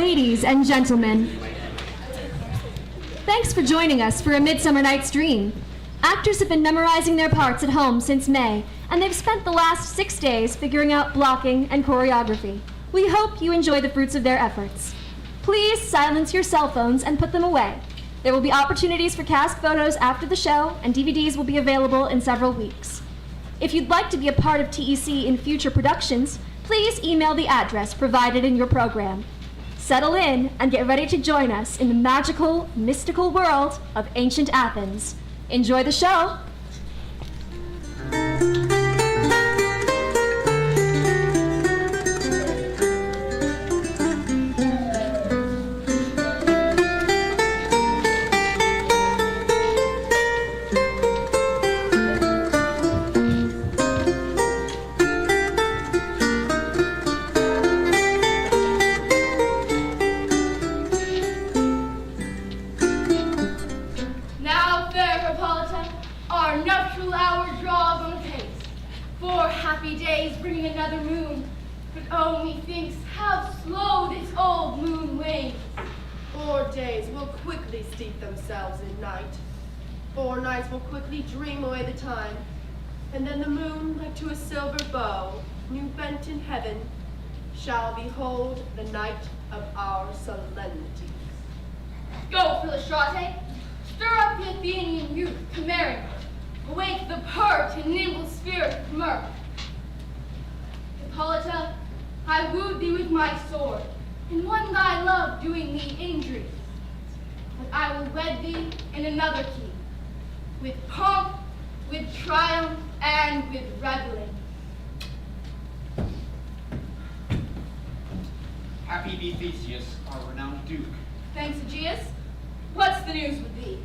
Ladies and gentlemen, thanks for joining us for A Midsummer Night's Dream. Actors have been memorizing their parts at home since May, and they've spent the last 6 days figuring out blocking and choreography. We hope you enjoy the fruits of their efforts. Please silence your cell phones and put them away. There will be opportunities for cast photos after the show, and DVDs will be available in several weeks. If you'd like to be a part of TEC in future productions, please email the address provided in your program. Settle in and get ready to join us in the magical, mystical world of ancient Athens. Enjoy the show! Another moon, but oh, methinks how slow this old moon wanes. 4 days will quickly steep themselves in night. 4 nights will quickly dream away the time, and then the moon, like to a silver bow, new bent in heaven, shall behold the night of our solemnities. Go, Philostrate, stir up the Athenian youth to merriment, awake the pert and nimble spirit of mirth. Hippolyta, I wooed thee with my sword, and won thy love doing thee injury. But I will wed thee in another key, with pomp, with triumph, and with reveling. Happy be Theseus, our renowned Duke. Thanks, Aegeus. What's the news with thee?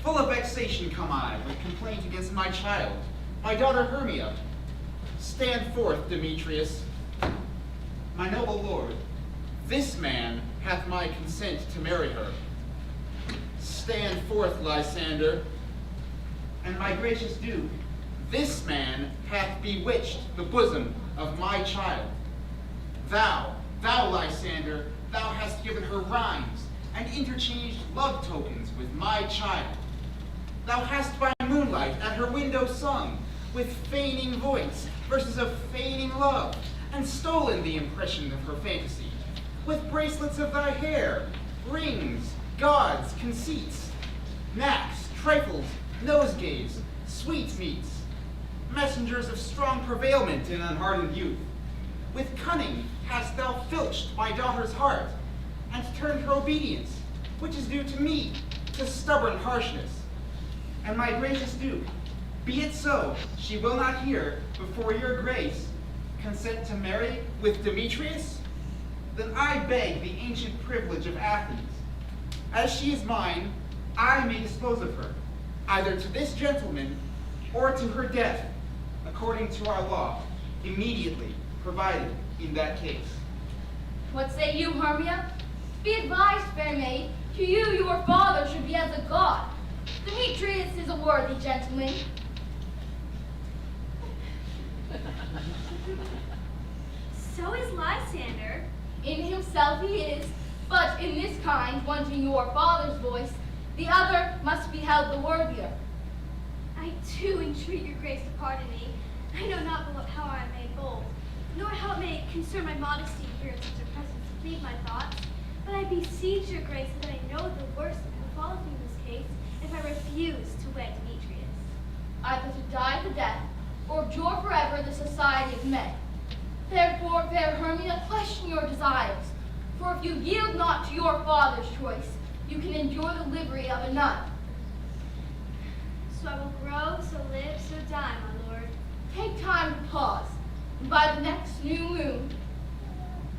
Full of vexation come I, with complaint against my child, my daughter Hermia. Stand forth, Demetrius. My noble lord, this man hath my consent to marry her. Stand forth, Lysander. And my gracious Duke, this man hath bewitched the bosom of my child. Thou, Lysander, thou hast given her rhymes and interchanged love tokens with my child. Thou hast by moonlight at her window sung, with feigning voice, verses of feigning love, and stolen the impression of her fantasy, with bracelets of thy hair, rings, gauds, conceits, knacks, trifles, nosegays, sweetmeats, messengers of strong prevailment in unhardened youth. With cunning hast thou filched my daughter's heart, and turned her obedience, which is due to me, to stubborn harshness. And my gracious Duke, be it so, she will not hear, before your grace, consent to marry with Demetrius? Then I beg the ancient privilege of Athens. As she is mine, I may dispose of her, either to this gentleman or to her death, according to our law, immediately provided in that case. What say you, Hermia? Be advised, fair maid, to you your father should be as a god. Demetrius is a worthy gentleman. So is Lysander. In himself he is, but in this kind, wanting your father's voice, the other must be held the worthier. I too entreat your grace to pardon me. I know not how I am made bold, nor how it may concern my modesty here in such a presence to plead my thoughts, but I beseech your grace that I know the worst that befalleth me in this case if I refuse to wed Demetrius. Either to die the death, or abjure forever the society of men. Therefore, fair Hermia, question your desires, for if you yield not to your father's choice, you can endure the livery of a nun. So I will grow, so live, so die, my lord. Take time to pause, and by the next new moon,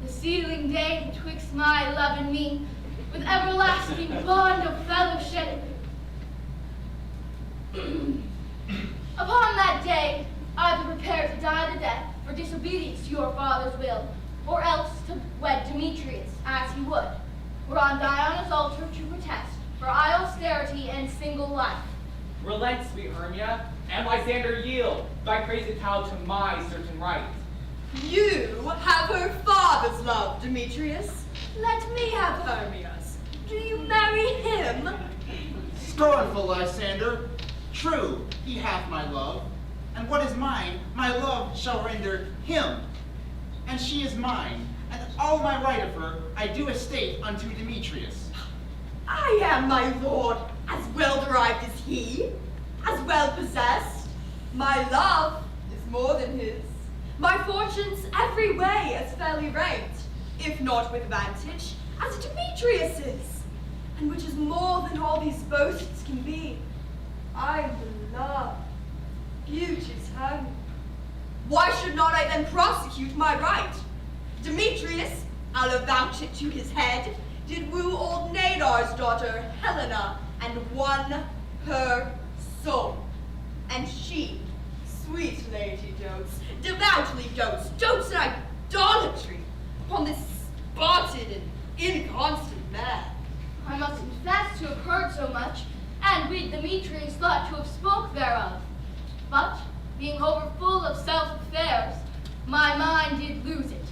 the sealing day betwixt my love and me, with everlasting bond of fellowship, upon that day, either prepare to die the death for disobedience to your father's will, or else to wed Demetrius as he would, or on Diana's altar to protest for high austerity and single life. Relent, sweet Hermia, and Lysander yield thy crazy child to my certain right. You have her father's love, Demetrius. Let me have Hermias. Do you marry him? Scornful Lysander, true, he hath my love, and what is mine, my love shall render him. And she is mine, and all my right of her I do estate unto Demetrius. I am, my lord, as well derived as he, as well possessed. My love is more than his. My fortunes every way as fairly ranked, if not with advantage, as Demetrius's. And which is more than all these boasts can be. I am the love, beauty's home. Why should not I then prosecute my right? Demetrius, I'll avouch it to his head, did woo old Nadar's daughter, Helena, and won her soul. And she, sweet lady, dotes, devoutly dotes in idolatry upon this spotted and inconstant man. I must confess to have heard so much, and with Demetrius thought to have spoke thereof. But, being overfull of self-affairs, my mind did lose it.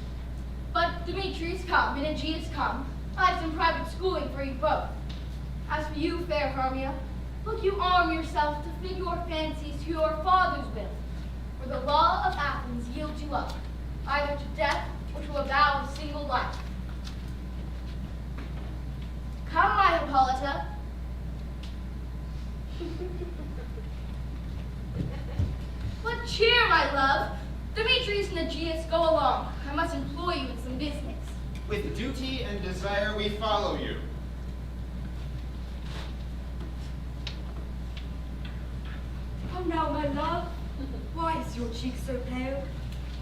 But Demetrius come, and Aegeus come, I've some private schooling for you both. As for you, fair Hermia, look you arm yourself to fit your fancies to your father's will, for the law of Athens yields you up, either to death or to a vow of single life. Come, my Hippolyta. What cheer, my love? Demetrius and Aegeus, go along. I must employ you in some business. With duty and desire we follow you. Come now, my love. Why is your cheek so pale?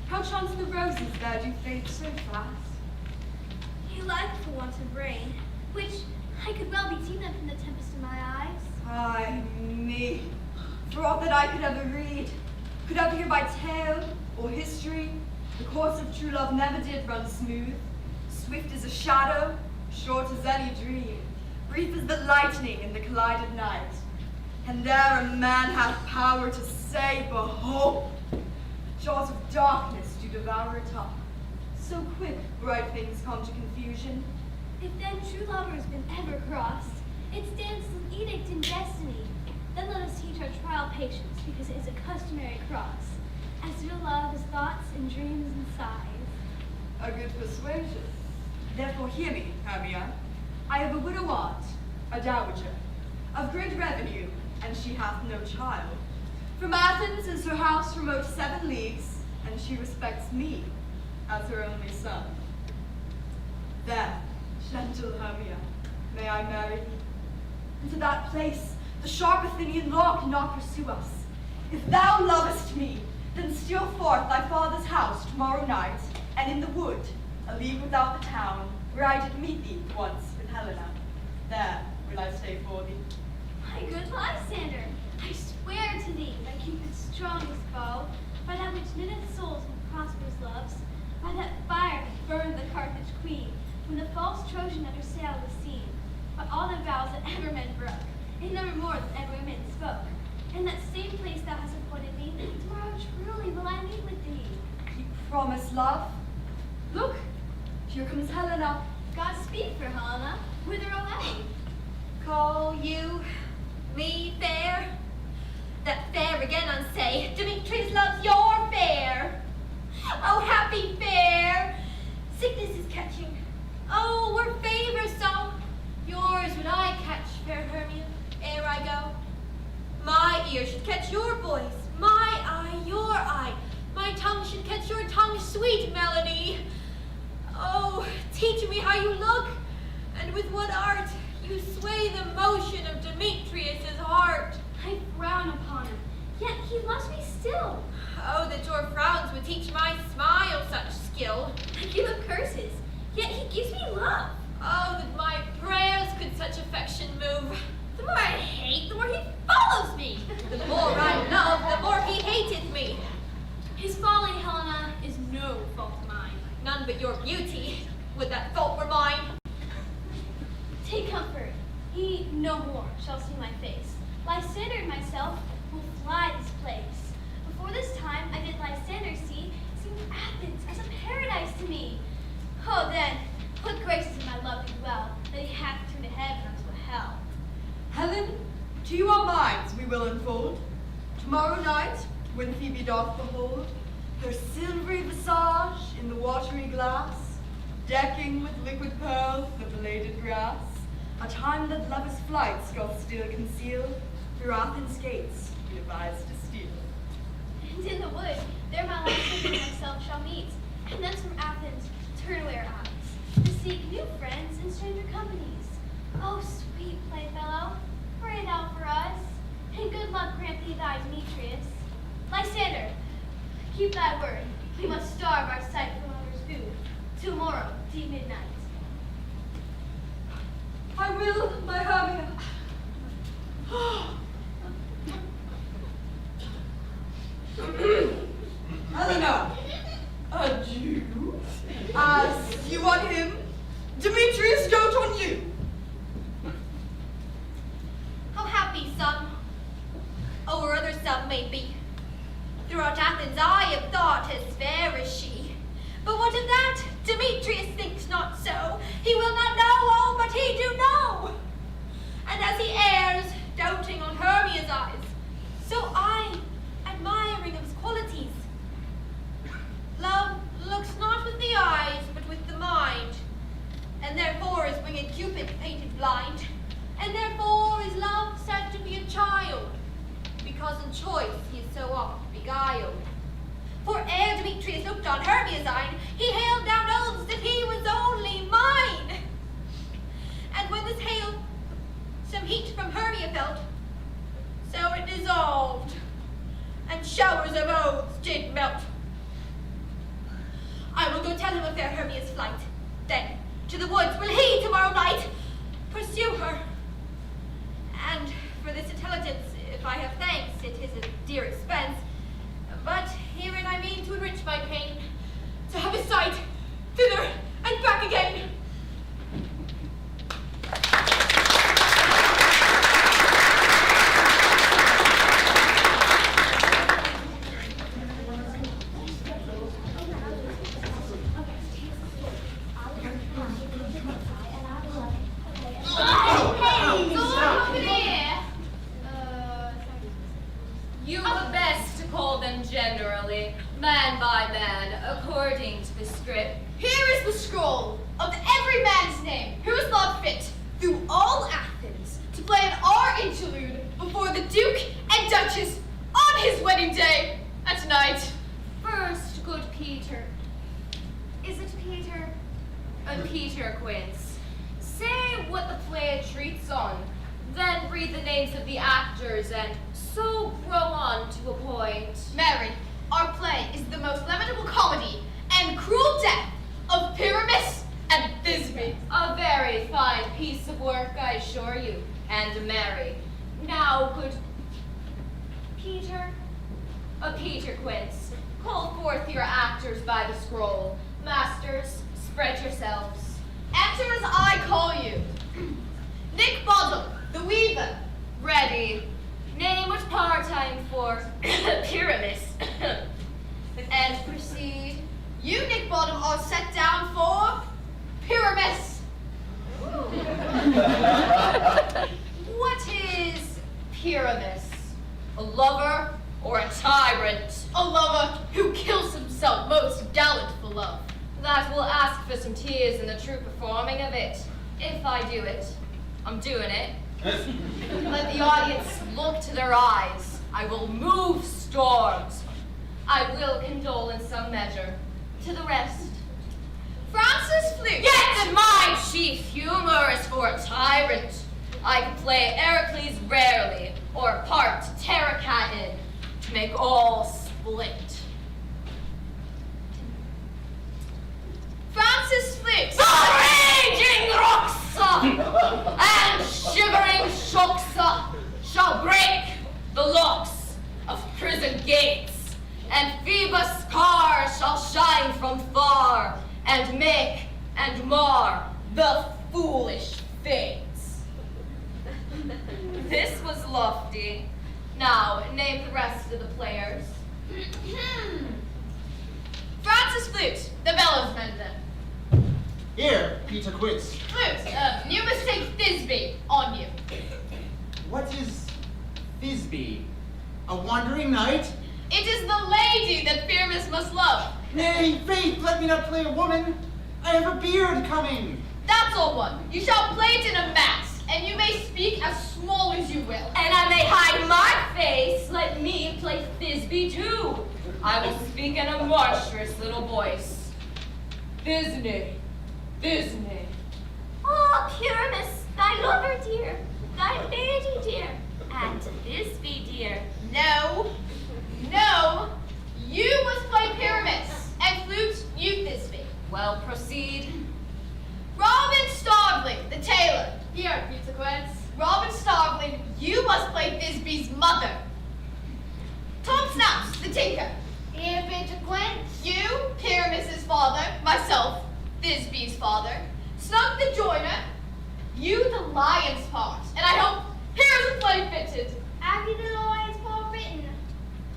How chance the roses there do fade so fast? You lack for want of rain, which I could well be seen them from the tempest in my eyes. Ay me, for all that I could ever read, could ever hear by tale or history, the course of true love never did run smooth. Swift as a shadow, short as any dream, brief as the lightning in the collided night. And there a man hath power to say, behold, the jaws of darkness do devour it up. So quick bright things come to confusion. If then true lovers been ever crossed, it stands as an edict in destiny. Then let us teach our trial patience, because it is a customary cross, as real love is thoughts and dreams and sighs. A good persuasion. Therefore hear me, Hermia. I have a widow aunt, a dowager, of great revenue, and she hath no child. From Athens is her house remote 7 leagues, and she respects me as her only son. Then, gentle Hermia, may I marry thee? And to that place the sharp Athenian law cannot pursue us. If thou lovest me, then steal forth thy father's house tomorrow night, and in the wood, a league without the town, where I did meet thee once with Helena. There will I stay for thee. My good Lysander, I swear to thee by Cupid's strongest bow, by that which knitteth souls and prospers loves, by that fire that burned the Carthage queen, when the false Trojan under sail was seen, by all the vows that ever men broke, and never more than ever men spoke. In that same place thou hast appointed me, tomorrow truly will I meet with thee. You promise love? Look, here comes Helena. God speed for Helena, whither away? Call you me fair? That fair again unsay, Demetrius loves your fair. Oh, happy fair! Sickness is catching. Oh, were favor so, yours would I catch, fair Hermia, ere I go. My ear should catch your voice, my eye your eye, my tongue should catch your tongue's sweet melody. Oh, teach me how you look, and with what art you sway the motion of Demetrius's heart. I frown upon him, yet he must be still. Oh, that your frowns would teach my smile such skill. I give him curses, yet he gives me love. Oh, that my prayers could such affection move. The more I hate, the more he follows me. The more I love, the more he hateth me. His folly, Helena, is no fault of mine. None but your beauty. Would that fault were mine. Take comfort. He no more shall see my face. Lysander and myself will fly this place. Before this time I did Lysander see, seemed Athens as a paradise to me. Oh then, put graces in my Tomorrow night, when Phoebe doth behold her silvery visage in the watery glass, decking with liquid pearls the bladed grass, a time that lovers' flights doth still conceal, through Athens' gates we devise to steal. And in the wood, there my life and myself shall meet, and thence from Athens turn away our eyes, to seek new friends in stranger companies. Oh, sweet playfellow, pray thou for us, and good luck grant thee thy Demetrius. Lysander, keep thy word. We must starve our sight for lovers' food. Tomorrow, deep midnight. I will, my Hermia. Helena, adieu. As you on him, Demetrius dote on you. How happy some, or other some may be. Throughout Athens I have thought as fair as she. But what of that? Demetrius thinks not so. He will not know all, but he do know. And as he errs, doting on Hermia's eyes, so I, admiring of his qualities. Love looks not with the eyes, but with the mind. And therefore is winged Cupid painted blind. And therefore is love said to be a child, because in choice he is so oft beguiled. For ere Demetrius looked on Hermia's eye, he hailed down oaths that he was only mine. And when this hail some heat from Hermia felt, so it dissolved, and showers of oaths did melt. I will go tell him of fair Hermia's flight. Then to the woods will he tomorrow night pursue her. And for this intelligence, if I have thanks, it is a dear expense. But herein I mean to enrich my pain, to have his sight, thither and back again. You were best to call them generally, man by man, according to the script. Here is the scroll of every man's name who has thought fit through all Athens to play an our interlude before the Duke and Duchess on his wedding day and tonight. First, good Peter. Is it Peter? Peter Quince. Say what the play treats on, then read the names of the actors, and so grow on to a point. Mary, our play is the most lamentable comedy and cruel death of Pyramus and Thisbe. A very fine piece of work, I assure you, and merry. Now, good Peter, Peter Quince, call forth your actors by the scroll. Masters, spread yourselves. Enter as I call you. Nick Bottom, the weaver. Ready. Name what part I'm for. Pyramus. And proceed. You, Nick Bottom, are set down for Pyramus. What is Pyramus? A lover or a tyrant? A lover who kills himself most gallant for love. That will ask for some tears in the true performing of it. If I do it, I'm doing it. Let the audience look to their eyes. I will move storms. I will condole in some measure. To the rest. Francis Flute. Yet my chief humor is for a tyrant. I can play Heracles rarely, or part Terracat in, to make all split. Francis Flute. The raging rocks and shivering shocks shall break the locks of prison gates, and Phoebus' car shall shine from far, and make and mar the foolish fates. This was lofty. Now, name the rest of the players. Francis Flute, the bellows mender. Here, Peter Quince. Flute, you must take Thisbe on you. What is Thisbe? A wandering knight? It is the lady that Pyramus must love. Nay, faith, let me not play a woman. I have a beard coming. That's all one. You shall play it in a mask, and you may speak as small as you will. And I may hide my face. Let me play Thisbe too. I will speak in a monstrous little voice. Thisbe, Thisbe. Oh, Pyramus, thy lover dear, thy lady dear, and Thisbe dear. No, no, you must play Pyramus, and flute you Thisbe. Well, proceed. Robin Starveling, the tailor. Here, Butaquets. Robin Starveling, you must play Thisbe's mother. Tom Snaps, the tinker. Here, Butaquets. You, Pyramus's father. Myself, Thisbe's father. Snug the joiner. You, the lion's part. And I hope here's a play fitted. Have you the lion's paw written?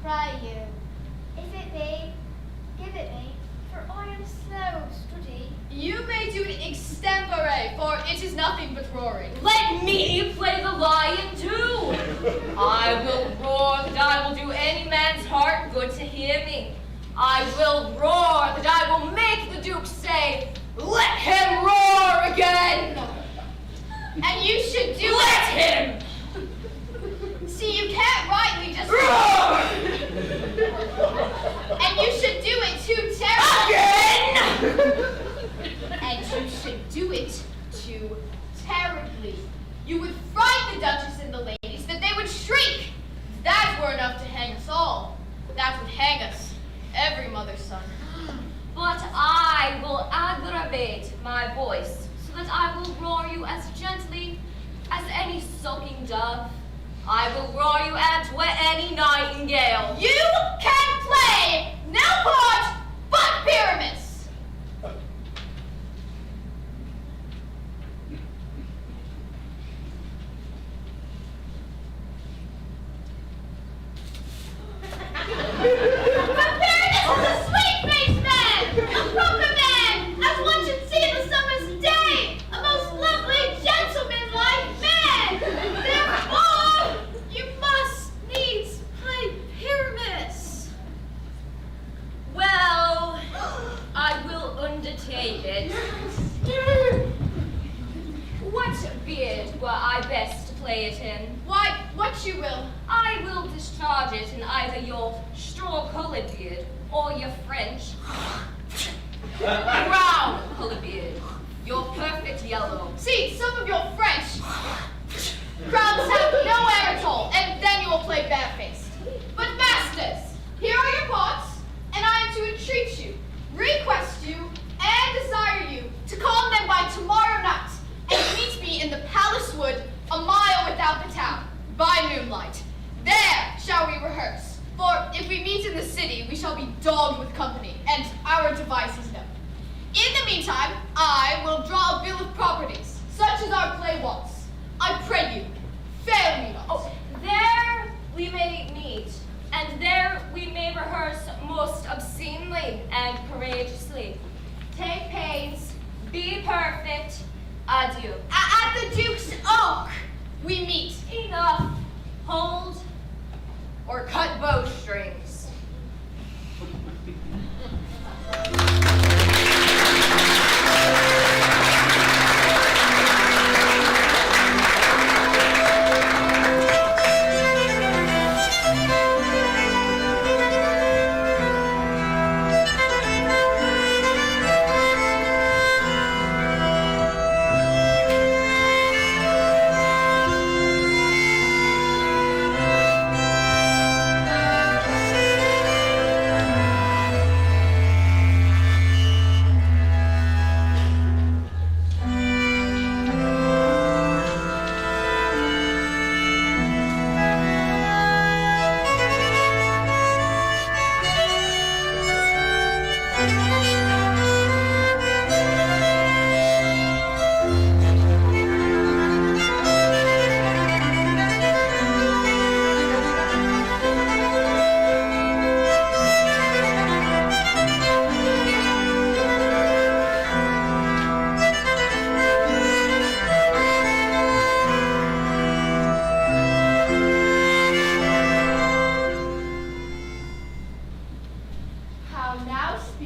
Pray you. If it be, give it me, for I am slow of study. You may do it extempore, for it is nothing but roaring. Let me play the lion too. I will roar that I will do any man's heart good to hear me. I will roar that I will make the Duke say, let him roar again. And you should do Let it. him. See, you can't rightly just Roar and you should do it too terribly. again. And you should do it too terribly. You would frighten the Duchess and the ladies that they would shriek. If that were enough to hang us all, that would hang us, every mother's son. But I will aggravate my voice so that I will roar you as gently as any sulking dove. I will roar you and wet any nightingale. You can play no part but Pyramus. But Pyramus is a sweet-faced man, a proper man, as one should see in the summer's day, a most lovely, gentleman-like man. Therefore, you must needs play Pyramus. Well, I will undertake it. What beard were I best to play it in? Why, what you will. I will discharge it in either your straw-colored beard or your French brown-colored beard, your perfect yellow. See, some of your French crowns have no air at all, and then you will play barefaced. But masters, here are your pots, and I am to entreat you, request you, and desire you to call them by tomorrow night, and meet me in the palace wood a mile without the town, by moonlight. There shall we rehearse, for if we meet in the city, we shall be dogged with company, and our device is known. In the meantime, I will draw a bill of properties, such as our play wants. I pray you, fail me not. Oh, there we may meet, and there we may rehearse most obscenely and courageously. Take pains, be perfect, adieu. At the Duke's Oak, we meet. Enough, hold, or cut bowstrings.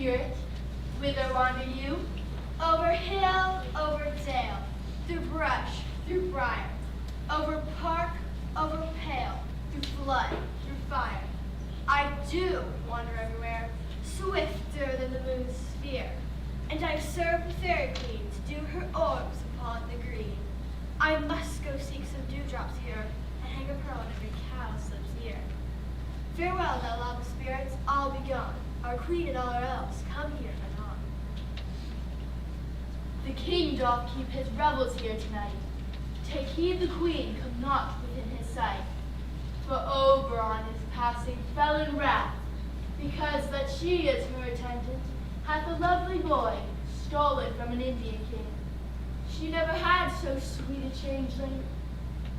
spirit, whither wander you? Over hill, over dale, through brush, through briar, over park, over pale, through flood, through fire. I do wander everywhere, swifter than the moon's sphere, and I serve the fairy queen to do her orbs upon the green. I must go seek some dewdrops here, and hang a pearl in every cowslip's ear. Farewell, thou lava spirits, I'll be gone. Our queen and all our elves, come here anon. The king doth keep his revels here tonight. Take heed the queen come not within his sight. For Oberon is passing fell in wrath, because that she as her attendant hath a lovely boy stolen from an Indian king. She never had so sweet a changeling,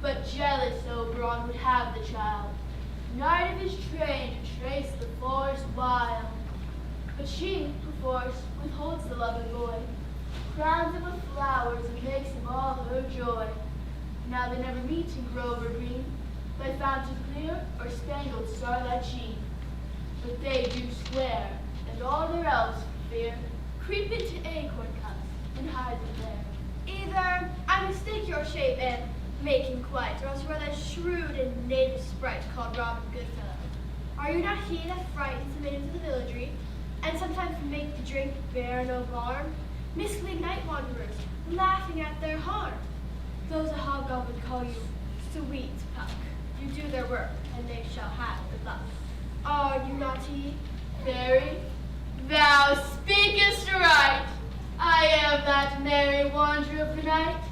but jealous Oberon would have the child, knight of his train to trace the forest wild. But she, perforce, withholds the lovely boy, crowns him with flowers and makes him all her joy. Now they never meet in grove or green, by fountain clear or spangled starlight sheen. But they do swear, and all their elves for fear creep into acorn cups and hide them there. Either I mistake your shape and make him quite, or else you are that shrewd and native sprite called Robin Goodfellow. Are you not he that frightens the maidens of the villagery, and sometimes make the drink bear no harm? Mislead night wanderers, laughing at their harm. Those a hobgoblin call you sweet puck. You do their work, and they shall have good luck. Are you not he? Fairy, thou speakest right. I am that merry wanderer of the night.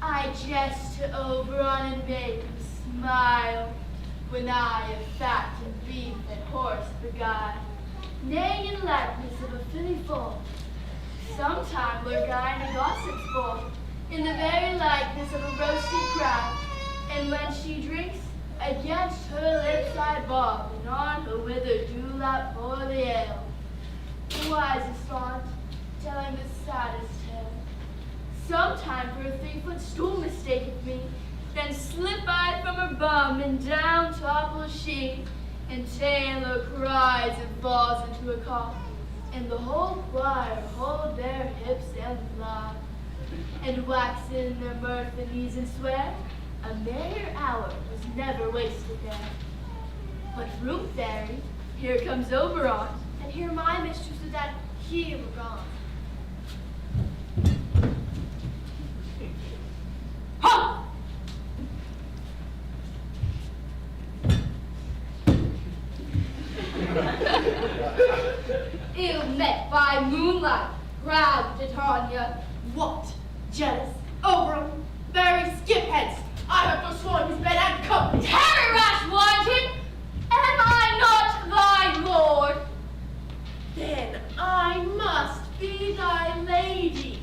I jest to Oberon and make him smile, when I have fat and beef and horse beguile, neighing in likeness of a filly foal. Sometime lurk I in a gossip's bowl, in the very likeness of a roasted crow, and when she drinks, against her lips I bob, and on her withered dewlap pour the ale. The wisest font, telling the saddest tale. Sometime for a 3-foot stool mistaketh me, then slip I from her bum, and down topples she, and Taylor cries and falls into a cough, and the whole choir hold their hips and laugh, and wax in their mirth and ease and swear, a merrier hour was never wasted there. But room fairy, here comes Oberon, And here my mistress would that he were gone. ha! Ill met by moonlight, proud Titania. What? Jealous? Oberon? Very skip hence! I have forsworn his bed and company! Tarry, rash wanton! Am I not thy lord? Then I must be thy lady.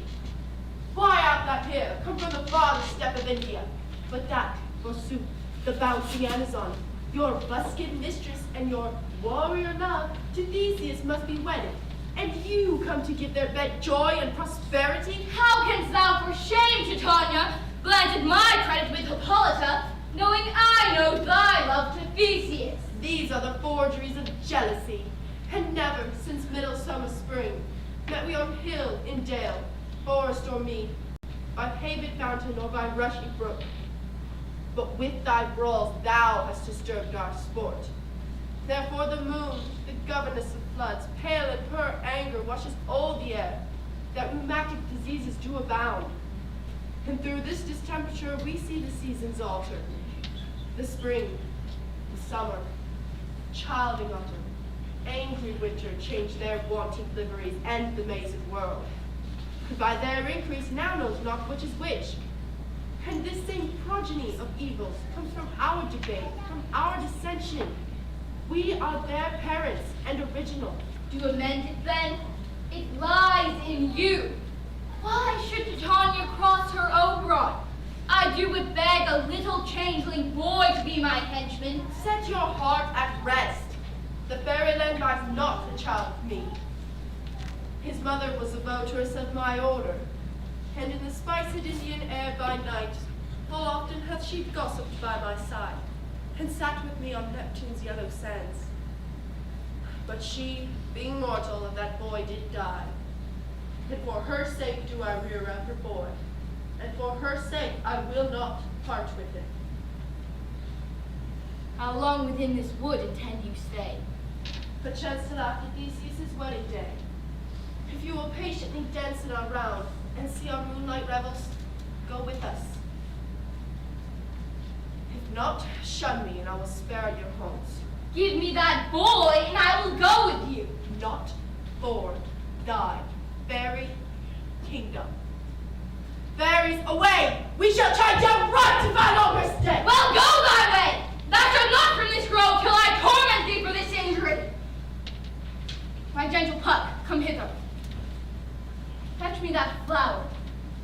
Why art thou here, come from the farthest step of India? But that, forsooth, the bouncing Amazon, your buskin mistress and your warrior love to Theseus must be wedded, and you come to give their bed joy and prosperity? How canst thou for shame, Titania, blended my credit with Hippolyta, knowing I know thy love to Theseus? These are the forgeries of jealousy, and never since middle summer spring met we on hill, in dale, forest or mead, by paved fountain or by rushy brook. But with thy brawls thou hast disturbed our sport. Therefore the moon, the governess of floods, pale in her anger, washes all the air, that rheumatic diseases do abound. And through this distemperature we see the seasons alter. The spring, the summer, childing autumn, angry winter change their wanting liveries, and the mazed world, who by their increase now knows not which is which. And this same progeny of evils comes from our debate, from our dissension. We are their parents and original. To amend it then, it lies in you. Why should Titania cross her Oberon? I do but beg a little changeling boy to be my henchman. Set your heart at rest. The fairyland buys not the child of me. His mother was a votaress of my order, and in the spiced Indian air by night, full often hath she gossiped by my side, and sat with me on Neptune's yellow sands. But she, being mortal, of that boy did die. And for her sake do I rear up her boy, and for her sake I will not part with him. How long within this wood intend you stay? Perchance till after Theseus' wedding day. If you will patiently dance in our round, and see our moonlight revels, go with us. If not, shun me, and I will spare your homes. Give me that boy, and I will go with you. Not for thy very kingdom. Fairies, away! We shall try down right if I longer stay! Well, go thy way! Thou shalt not from this grove till I torment thee for this injury. My gentle Puck, come hither. Fetch me that flower,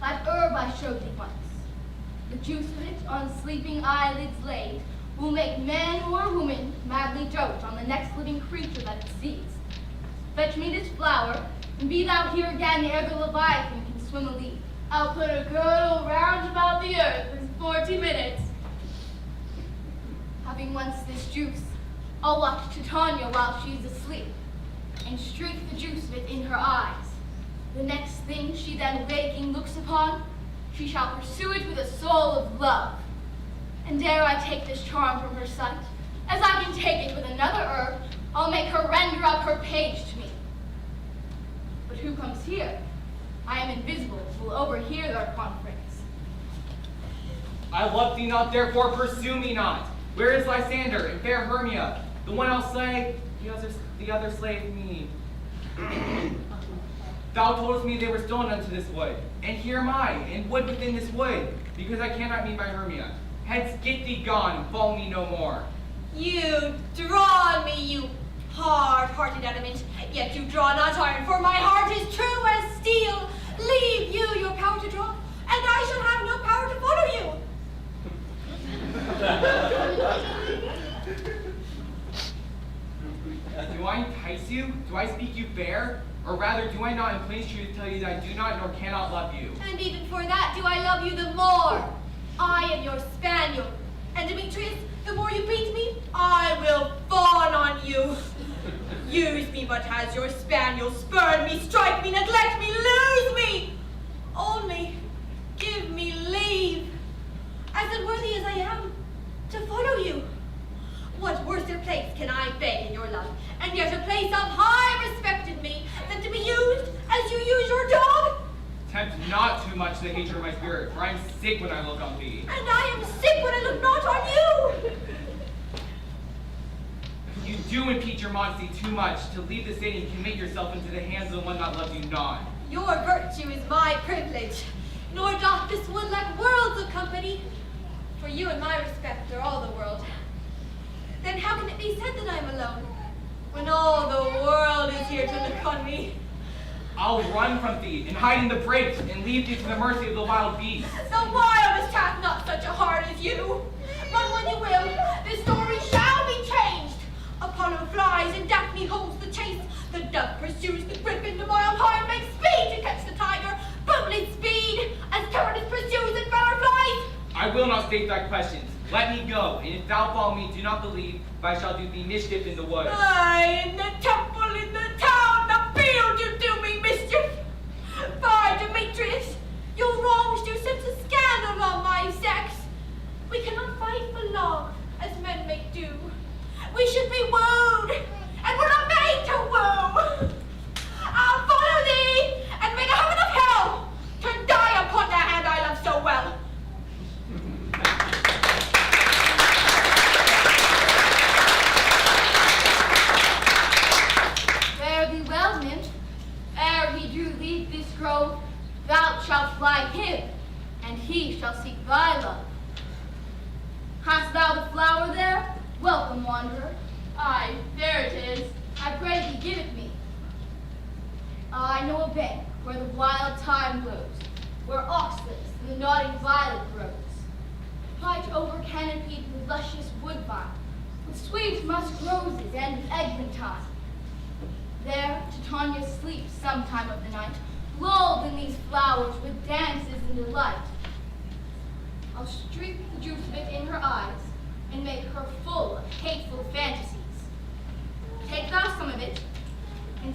that herb I showed thee once. The juice of it on sleeping eyelids laid will make man or woman madly dote on the next living creature that it sees. Fetch me this flower, and be thou here again ere the Leviathan can swim a league. I'll put a girdle round about the earth in 40 minutes. Having once this juice, I'll watch Titania while she is asleep, and streak the juice of it in her eyes. The next thing she then waking looks upon, she shall pursue it with a soul of love. And dare I take this charm from her sight, as I can take it with another herb, I'll make her render up her page to me. But who comes here? I am invisible, will overhear their conference. I love thee not, therefore pursue me not. Where is Lysander and fair Hermia? The one I'll slay, the other slave me. Thou toldest me they were stolen unto this wood, and here am I, in wood within this wood, because I cannot meet my Hermia. Hence get thee gone, and follow me no more. You draw on me, you hard-hearted adamant, yet you draw not iron, for my heart is true as steel. Leave you your power to draw, and I shall have no power to follow you. Do I entice you? Do I speak you fair? Or rather, do I not in plain truth tell you that I do not nor cannot love you? And even for that do I love you the more. I am your spaniel, and Demetrius, the more you beat me, I will fawn on you. Use me but as your spaniel, spurn me, strike me, neglect me, lose me. Only give me leave, as unworthy as I am, to follow you. What worser place can I beg in your love, and yet a place of high respect in me, than to be used as you use your dog? Tempt not too much the hatred of my spirit, for I am sick when I look on thee. And I am sick when I look not on you. You do impede your modesty too much to leave the city and commit yourself into the hands of the one that loves you not. Your virtue is my privilege, nor doth this wood lack worlds of company, for you in my respect are all the world. Then how can it be said that I am alone, when all the world is here to look on me? I'll run from thee and hide in the brakes and leave thee to the mercy of the wild beasts. The wildest hath not such a heart as you. But when you will, this story shall be changed. Apollo flies and Daphne holds the chase. The dove pursues the griffin, the wild hind makes speed to catch the tiger. Bounding speed, as cowardice pursues and valor flies. I will not state thy questions. Let me go, and if thou follow me, do not believe, for I shall do thee mischief in the wood. Aye, in the temple, in the town, the field, you do me mischief. Far, Demetrius, your wrongs do such a scandal on my sex. We cannot fight for long, as men may do. We should be wooed, and we're not made to woo. I'll follow thee, and make a heaven of hell to die upon the hand I love so well. Fare thee well, nymph. Ere he do leave this grove, thou shalt fly him, and he shall seek thy love. Hast thou the flower there? Welcome, wanderer. Aye, there it is. I pray thee give it me. I know a bank where the wild thyme blows, where oxlips and the nodding violet grows. Height over canopied with luscious woodbine, with sweet musk roses and eglantine. There Titania sleeps some time of the night, lulled in these flowers with dances and delight. I'll streak the juice of it in her eyes, and make her full of hateful fantasies. Take thou some of it,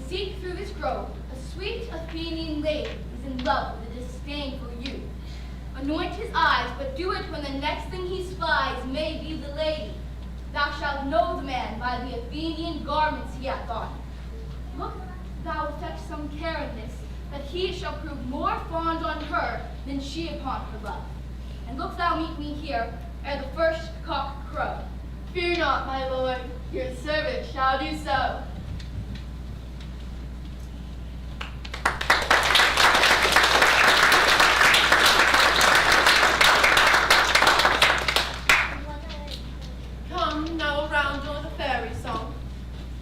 seek through this grove, a sweet Athenian lady is in love with a disdainful youth. Anoint his eyes, but do it when the next thing he spies may be the lady. Thou shalt know the man by the Athenian garments he hath on. Look, thou effect some care in this, that he shall prove more fond on her than she upon her love. And look thou meet me here, ere the first cock crow. Fear not, my lord, your servant shall do so. Come now around on the fairy song.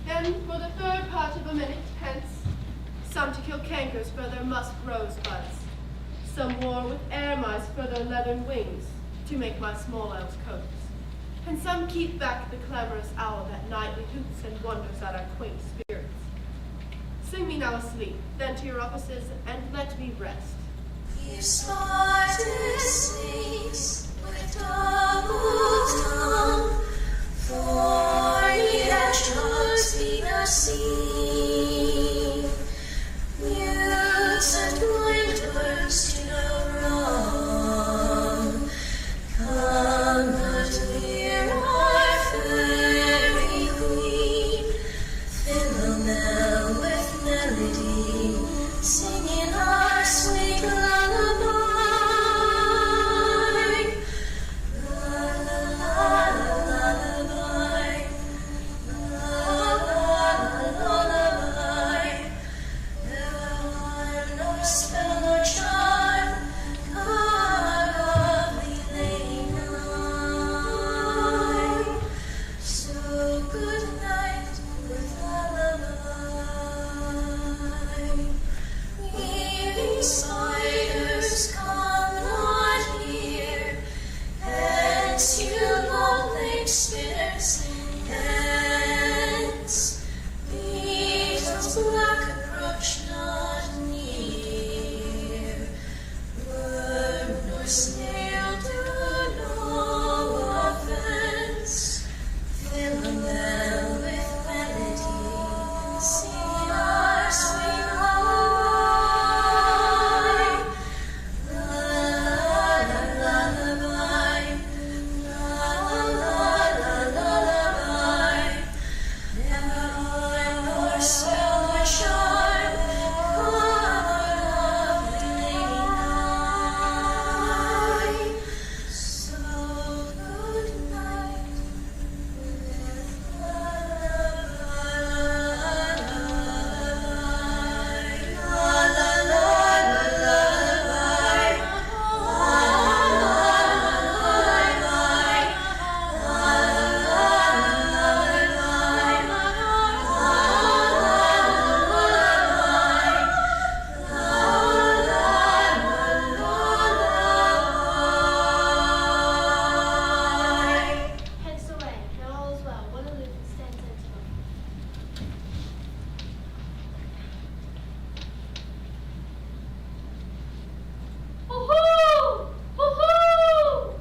Then for the third part of a minute hence, some to kill cankers for their musk rosebuds, some war with air mice for their leathern wings, to make my small elves coats, and some keep back the clamorous owl that nightly hoots and wonders at our quaint spirits. Sing me now asleep, then to your offices, and let me rest. If Sparta sleeps with double tongue, for yet drugs be not seen, mutes and blind birds do no wrong. Come, but hear our fairy queen, Philomel with melody, singing our sweet lullaby. La la la la lullaby, la la la lullaby. Never harm nor spell nor charm, our lovely lady night. So good night with lullaby. Weaving spiders come not here, hence you long-legged spinners, hence. Beetles black approach not near, worm nor snail do no offense. Philomel with melody, singing our sweet lullaby. La la la lullaby, la la la lullaby. Never harm nor spell nor charm, our lovely lady night. So good night with Hence away, now all is well. One aloof and stands sentinel. Hoo-hoo! Hoo-hoo!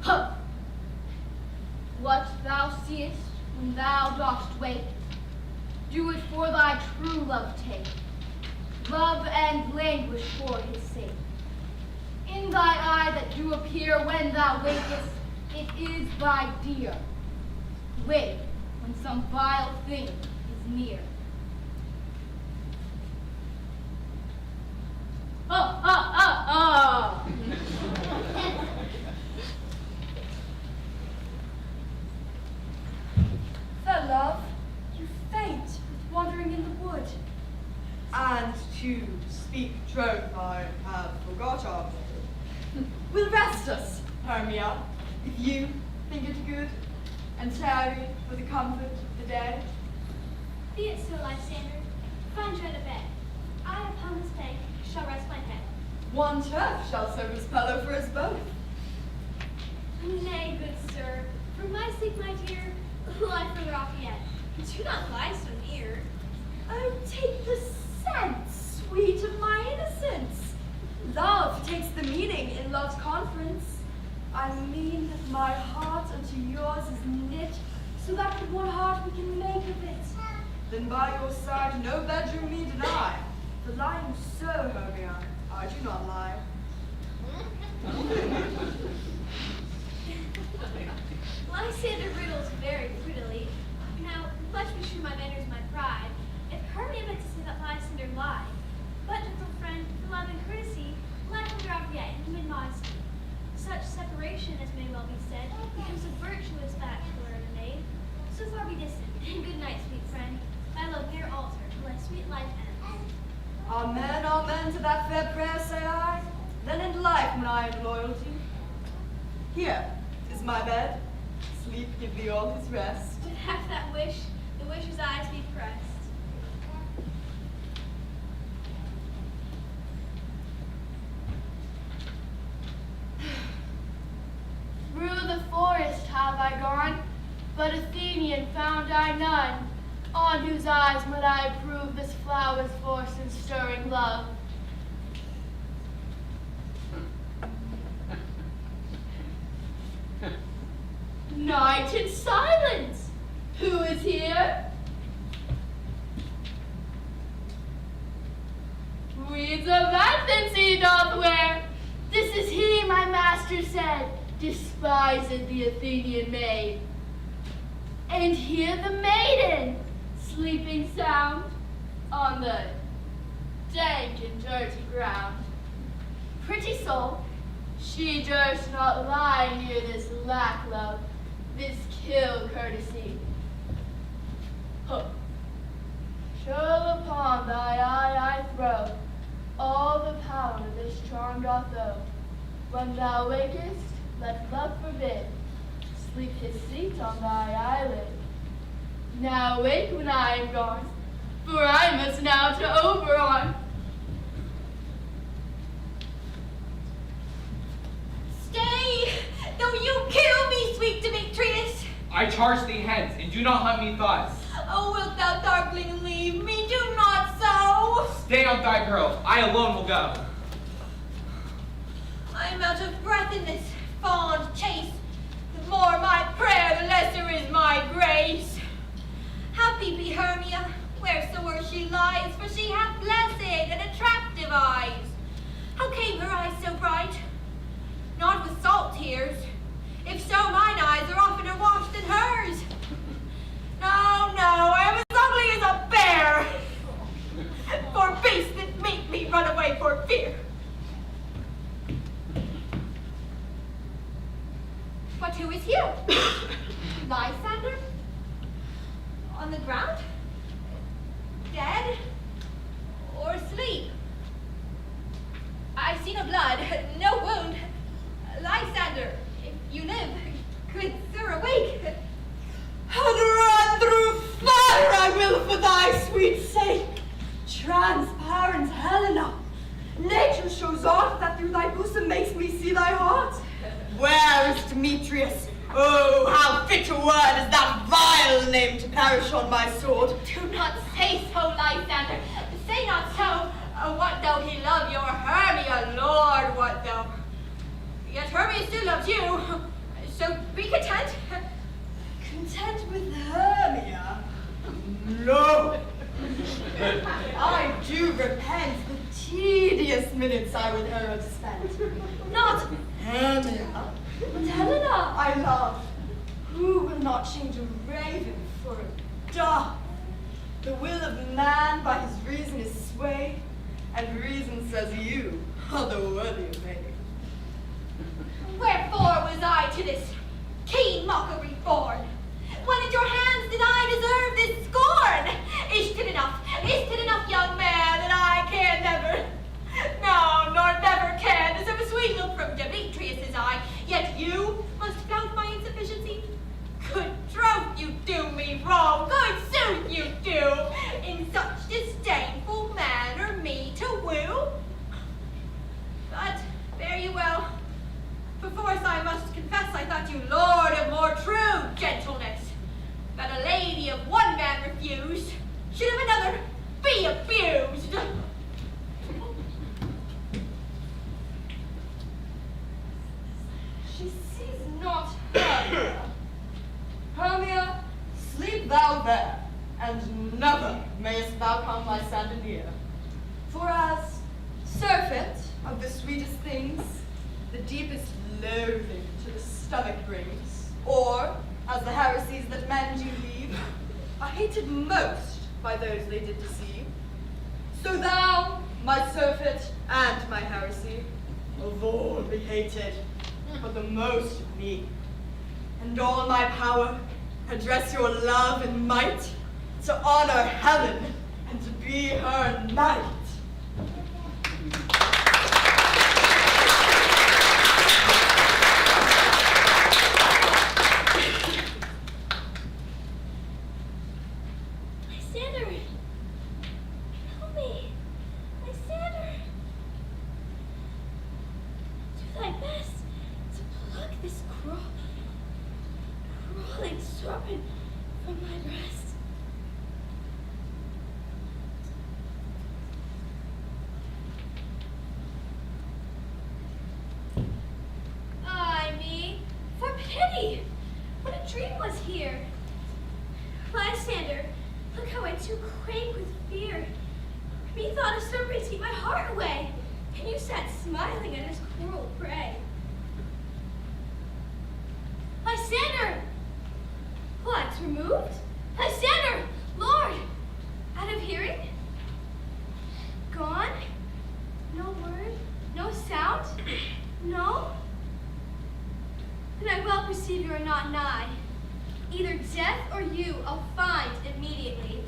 Huh! What thou seest when thou dost wake, do it for thy true love take. Love and languish for his sake. In thy eye that do appear when thou wakest, it is thy dear. Wake when some vile thing is near. Oh! Fair love, you faint with wandering in the wood. And to speak troth, I have forgot our mother. Will rest us, Hermia, if you think it good, and tarry for the comfort of the day. Be it so, Lysander. Find you at a bed. I upon this bank shall rest my head. One turf shall serve as pillow for us both. Nay, good sir. For my sake, my dear, lie further off yet. Do not lie so near. Oh, take the sense, sweet of my innocence. Love takes the meaning in love's conference. I mean that my heart unto yours is knit, so that with one heart we can make of it. Then by your side no bedroom me deny, for lying so, Hermia, I do not lie. Lysander riddles very prettily. Now, much be sure my manners my pride, if Hermia meant to say that Lysander lied. But, gentle friend, for love and courtesy, lie further off yet in human modesty. Such separation, as may well be said, becomes a virtuous bachelor and a maid. So far be distant, and good night, sweet friend. My love here altar, till thy sweet life ends. Amen, amen to that fair prayer, say I. Then end life when I am loyalty. Here is my bed. Sleep give thee all his rest. With half that wish, the wisher's eyes be pressed. Through the forest have I gone, but Athenian found I none, on whose eyes might I prove this flower's force in stirring love. Night and silence! Who is here? Weeds of Athens he doth wear. This is he, my master said, despised the Athenian maid. And here the maiden, sleeping sound on the dank and dirty ground. Pretty soul, she durst not lie near this lack love, this kill courtesy. Huh. Chill upon thy eye I throw, all the power this charm doth owe. When thou wakest, let love forbid, sleep his seat on thy eyelid. Now wake when I am gone, for I must now to Oberon. Stay! Don't you kill me, sweet Demetrius! I charge thee hence, and do not hunt me thus. Oh, wilt thou, darkling, leave me? Do not so! Stay on thy girl, I alone will go. I am out of breath in this fond chase. The more my prayer, the lesser is my grace. Happy be Hermia, wheresoe'er she lies, for she hath blessed and attractive eyes. How came her eyes so bright? Not with salt tears. If so, mine eyes are oftener washed than hers. No, no, I am as ugly as a bear. For beasts that meet me run away for fear. But who is here? Lysander? On the ground? Dead? Or asleep? I see no blood, no wound. Lysander, if you live, good sir, awake. And run through fire I will for thy sweet sake. Transparent Helena, nature shows off that through thy bosom makes me see thy heart. Where is Demetrius? Oh, how fit a word is that vile name to perish on my sword. Do not say so, Lysander. Say not so. What though he love your Hermia, Lord, what though? Yet Hermia still loves you, so be content. Content with Hermia? No. I do repent the tedious minutes I with her have spent. Not Hermia, but Helena I love. Who will not change a raven for a dove? The will of man by his reason is swayed, and reason says you are the worthier maid. Wherefore was I to this keen mockery born? When at your hands did I deserve this scorn? Is't it enough, young man, that I can never, no, nor never can, deserve a sweet look from Demetrius's eye, yet you must flout my insufficiency? Good troth, you do me wrong, good sooth you do, in such disdainful manner me to woo. But, fare you well. Perforce I must confess I thought you lord she sees not Hermia. Hermia, sleep thou there, and never mayest thou come my sander near. For as surfeit of the sweetest things, the deepest loathing to the stomach brings, or as the heresies that men do leave, are hated most by those they did deceive, so thou, my surfeit and my heresy, of all be hated, but the most of me. And all my power address your love and might to honor Helen and to be her knight. Lysander! Help me! Lysander! Do thy best to pluck this crawling serpent from my breast. Ay me, for pity! What a dream was here! Lysander, look how I too quake with fear. Methought a serpent eat my heart away, and you sat smiling at his cruel prey. Lysander! What, removed? Lysander! Lord! Out of hearing? Gone? No word? No sound? No? Then I well perceive you are not nigh. Either death or you I'll find immediately.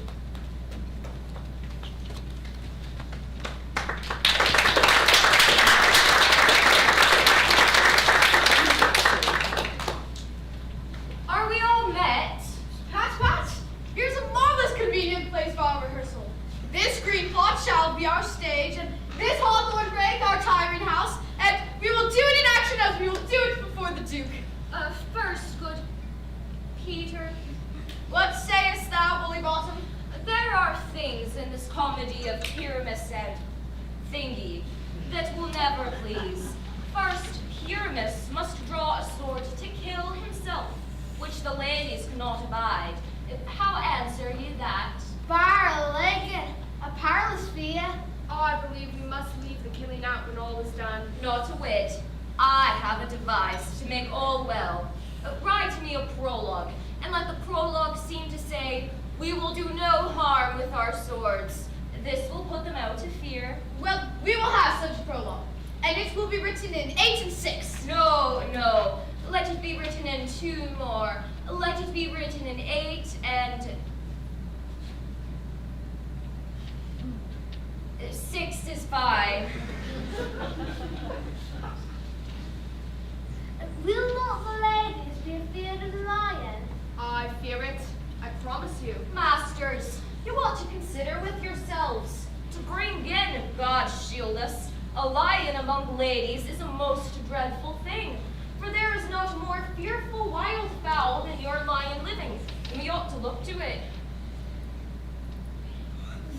Are we all met? Pat, here's a marvelous convenient place for our rehearsal. This green plot shall be our stage, and this hawthorn brake our tiring house, and we will do it in action as we will do it before the Duke. First, good Peter, What sayest thou, Bully Bottom? there are things in this comedy of Pyramus and Thingy that will never please. First, Pyramus must draw a sword to kill himself, which the ladies cannot abide. How answer ye that? Bar-legged, a parlous fear. I believe we must leave the killing out when all is done. Not a whit. I have a device to make all well. Write me a prologue, and let the prologue seem to say, we will do no harm with our swords. This will put them out to fear. Well, we will have such a prologue, and it will be written in 8 and 6. No. Let it be written in 2 more. Let it be written in 8 and 6 is fine. Will not the ladies be afeard of the lion? I fear it, I promise you. Masters, you ought to consider with yourselves. To bring in, God shield us, a lion among ladies is a most dreadful thing. For there is not a more fearful wild fowl than your lion living, and we ought to look to it.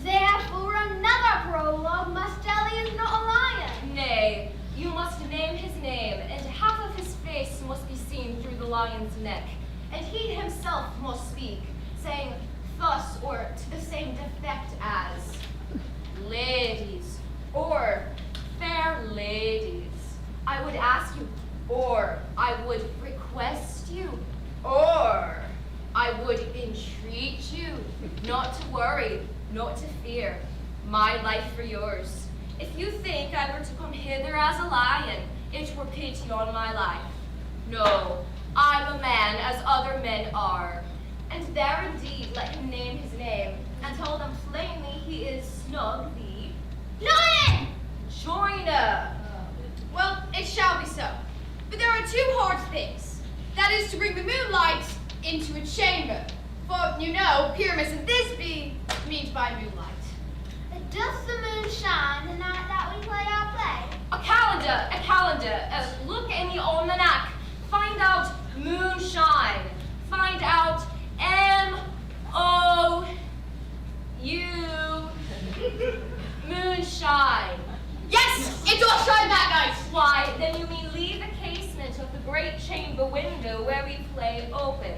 Therefore another prologue must tell he is not a lion. Nay, you must name his name, and half of his face must be seen through the lion's neck, and he himself must speak, saying thus or to the same defect as, ladies, or fair ladies, I would ask you, or I would request you, or I would entreat you not to worry, not to fear, my life for yours. If you think I were to come hither as a lion, it were pity on my life. No, I'm a man as other men are. And there indeed let him name his name, and tell them plainly he is Snug the Lion! Joiner. Well, it shall be so. But there are 2 hard things. That is to bring the moonlight into a chamber. For, you know, Pyramus and Thisbe meet by moonlight. Does the moon shine the night that we play our play? A calendar. Look in the almanac. Find out moonshine. Find out M-O-U. Moonshine. Yes! It does shine that night! Why, then you mean leave the casement of the great chamber window where we play open,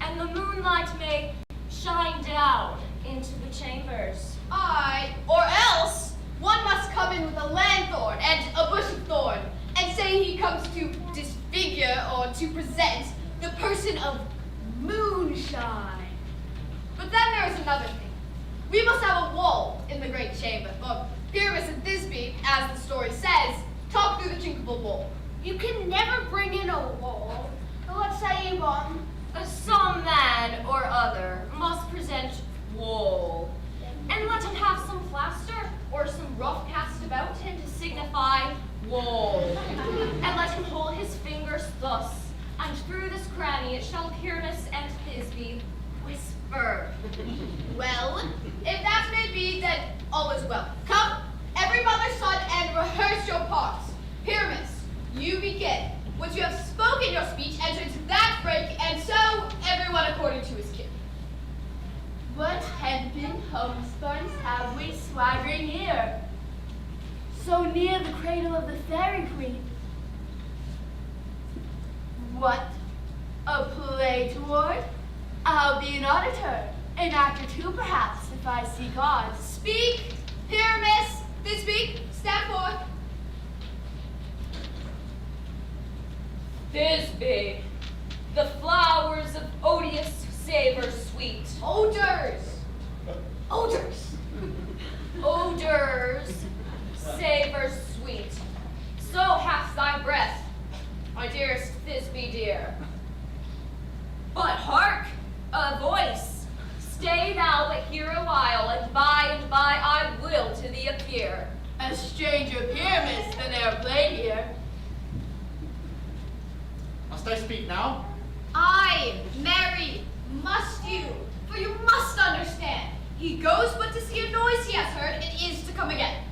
and the moonlight may shine down into the chambers. Aye, or else one must come in with a lanthorn and a bush of thorn, and say he comes to disfigure or to present the person of moonshine. But then there is another thing. We must have a wall in the great chamber, for Pyramus and Thisbe, as the story says, talk through the chinkable wall. You can never bring in a wall. What say you, Mom? Some man or other must present wool, and let him have some plaster or some rough cast about him to signify wool, and let him hold his fingers thus, and through this cranny it shall Pyramus and Thisbe whisper. Well, if that may be, then all is well. Come, every mother's son, and rehearse your parts. Pyramus, you begin. Once you have spoken your speech, enter into that break, and so everyone according to his kin. What hempen homespuns have we swaggering here, so near the cradle of the fairy queen? What, a play toward? I'll be an auditor, an actor too perhaps, if I see cause. Speak, Pyramus, Thisbe, stand forth. Thisbe, the flowers of odious savor sweet. Odors. Odors. Odors, savor sweet. So hath thy breath, my dearest Thisbe dear. But hark, a voice. Stay thou but here a while, and by I will to thee appear. A stranger Pyramus than e'er played here. Must I speak now? Aye, marry, must you, for you must understand. He goes but to see a noise he has heard, it is to come again.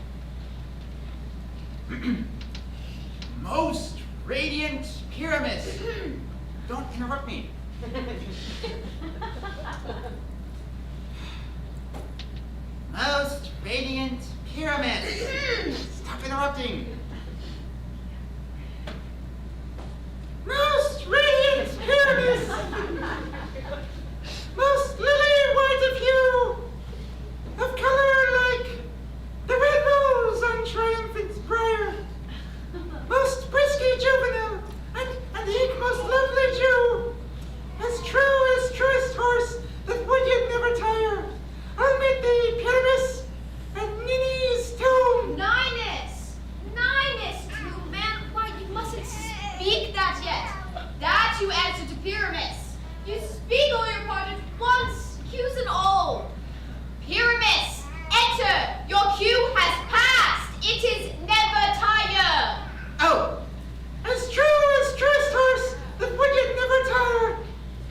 Most radiant Pyramus. Don't interrupt me. Most radiant Pyramus. Stop interrupting. Most radiant Pyramus. Most lily white of hue, of color like the red rose on triumphant briar. Most brisky juvenile, and eke most lovely Jew, as true as truest horse that would yet never tire. I'll meet thee, Pyramus, at Nini's tomb. Ninus, you man, why you mustn't speak that yet. That you answer to Pyramus. You speak all your part at once, cues and all. Pyramus, enter, your cue has passed. It is never tire. Oh, as true as truest horse that would yet never tire.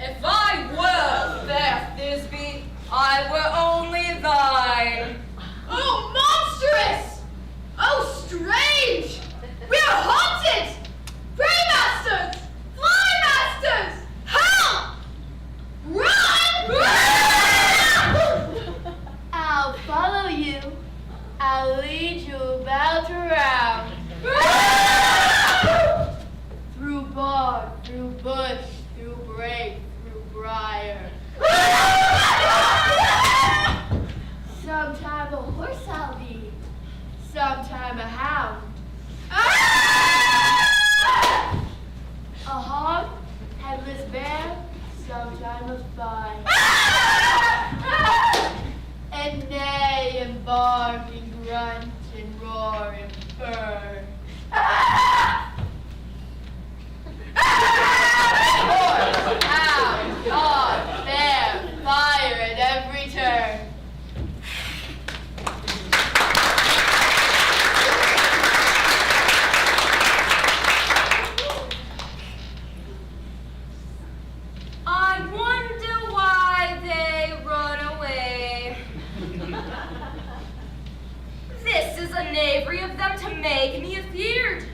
If I were fair Thisbe, I were only thine. Oh, monstrous! Oh, strange! We are haunted! Pray masters! Fly masters! Help! Run! I'll follow you. I'll lead you about around. Through bog, through bush, through brake, through briar. Sometime a horse I'll be, sometime a hound. A hog, headless bear, sometime a fine. And neigh and bark and grunt and roar and burn. Horse, hound, dog, bear, fire at every turn. I wonder why they run away. This is a knavery of them to make me afeard.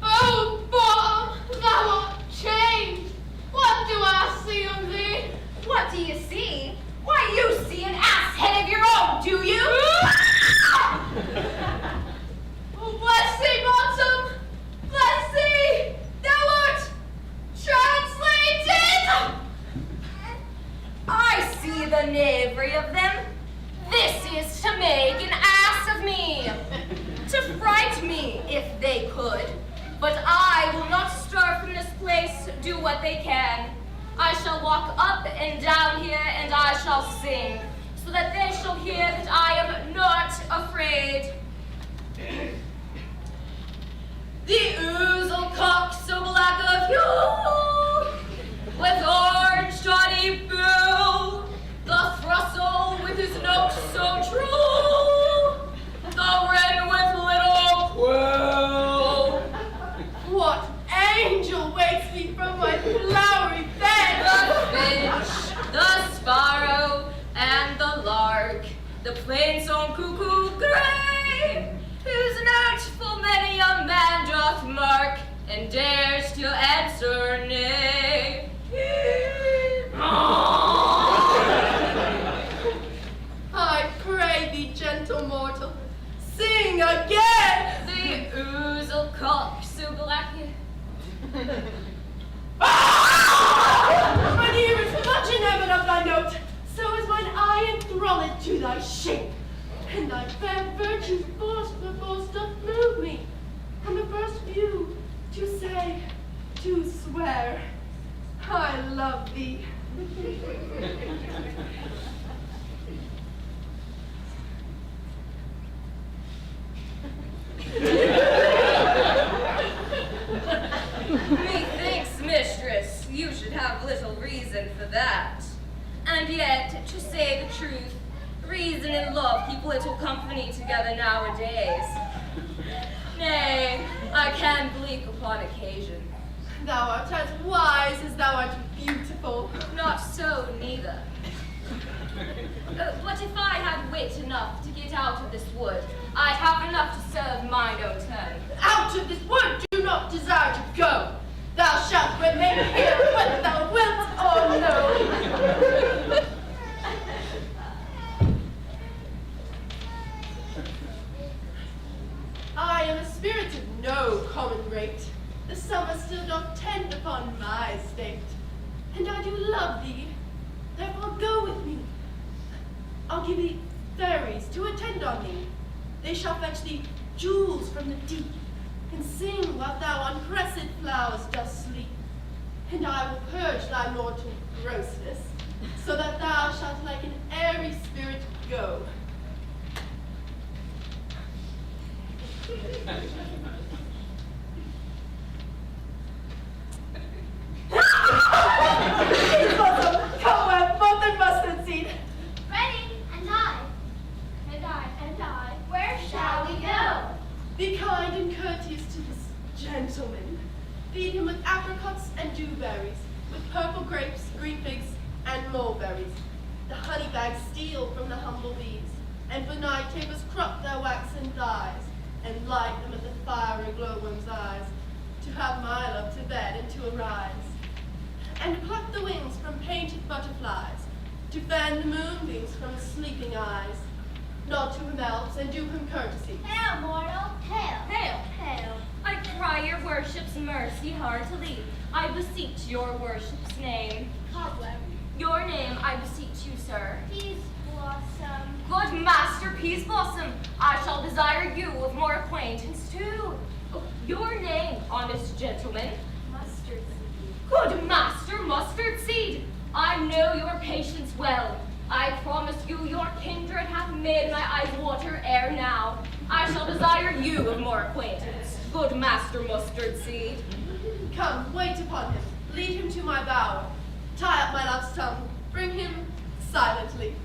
Oh, Bob, thou art changed. What do I see of thee? What do you see? Why, you see an ass head of your own, do you? Oh, bless thee, Bottom! Bless thee! Thou art do what they can. I shall walk up and down here, and I shall sing, so that they shall hear that I am not afraid. The ousel cock so black of hue, with orange tawny bill, the throstle with his note so true, the wren with little quill. What angel wakes me from my flowery bed? The finch, the sparrow, and the lark, the plain song cuckoo gray, whose note full many a man doth mark, and dares to answer nay. I pray thee, gentle mortal, sing again! The ousel cock so black. Mine ear is much enamored of thy note, so is mine eye enthralled to thy shape, and thy fair virtue's force perforce doth move me, from the first view, to say, to swear, I love thee. Methinks, mistress, you should have little reason for that. And yet, to say the truth, reason and love keep little company together nowadays. Nay, I can blink upon occasion. Thou art as wise as thou art beautiful. Not so, neither. But if I had wit enough to get out of this wood, I'd have enough to serve mine own turn. Out of this wood do not desire to go. Thou shalt remain here whether thou wilt or no. I am a spirit of no common rate. The summer still doth tend upon my estate, and I do love thee. Therefore go with me. I'll give thee fairies to attend on thee. They shall fetch thee jewels from the deep, and sing while thou on crescent flowers dost sleep. And I will purge thy mortal grossness, so that thou shalt like an airy spirit go. Come where both and mustard seed. Ready, and I. And I, and I. Where shall we go? Be kind and courteous to this gentleman. Feed him with apricots and dewberries, with purple grapes, green figs, and mulberries. The honey bags steal from the humble bees, and for night tapers crop their waxen thighs, and light them at the fiery glowworm's eyes, to have my love to bed and to arise. And pluck the wings from painted butterflies, to fan the moonbeams from his sleeping eyes. Nod to him elves, and do him courtesy. Hail, mortal, hail. Hail. Hail. I cry your worship's mercy heartily. I beseech your worship's name. Cobweb. Your name I beseech you, sir. Peace blossom. Good Master Peas Blossom, I shall desire you with more acquaintance too. Oh, your name, honest gentleman. Mustard seed. Good Master Mustard Seed, I know your patience well. I promise you your kindred hath made my eyes water ere now. I shall desire you with more acquaintance, good Master Mustard Seed. Come, wait upon him. Lead him to my bower. Tie up my love's tongue. Bring him silently.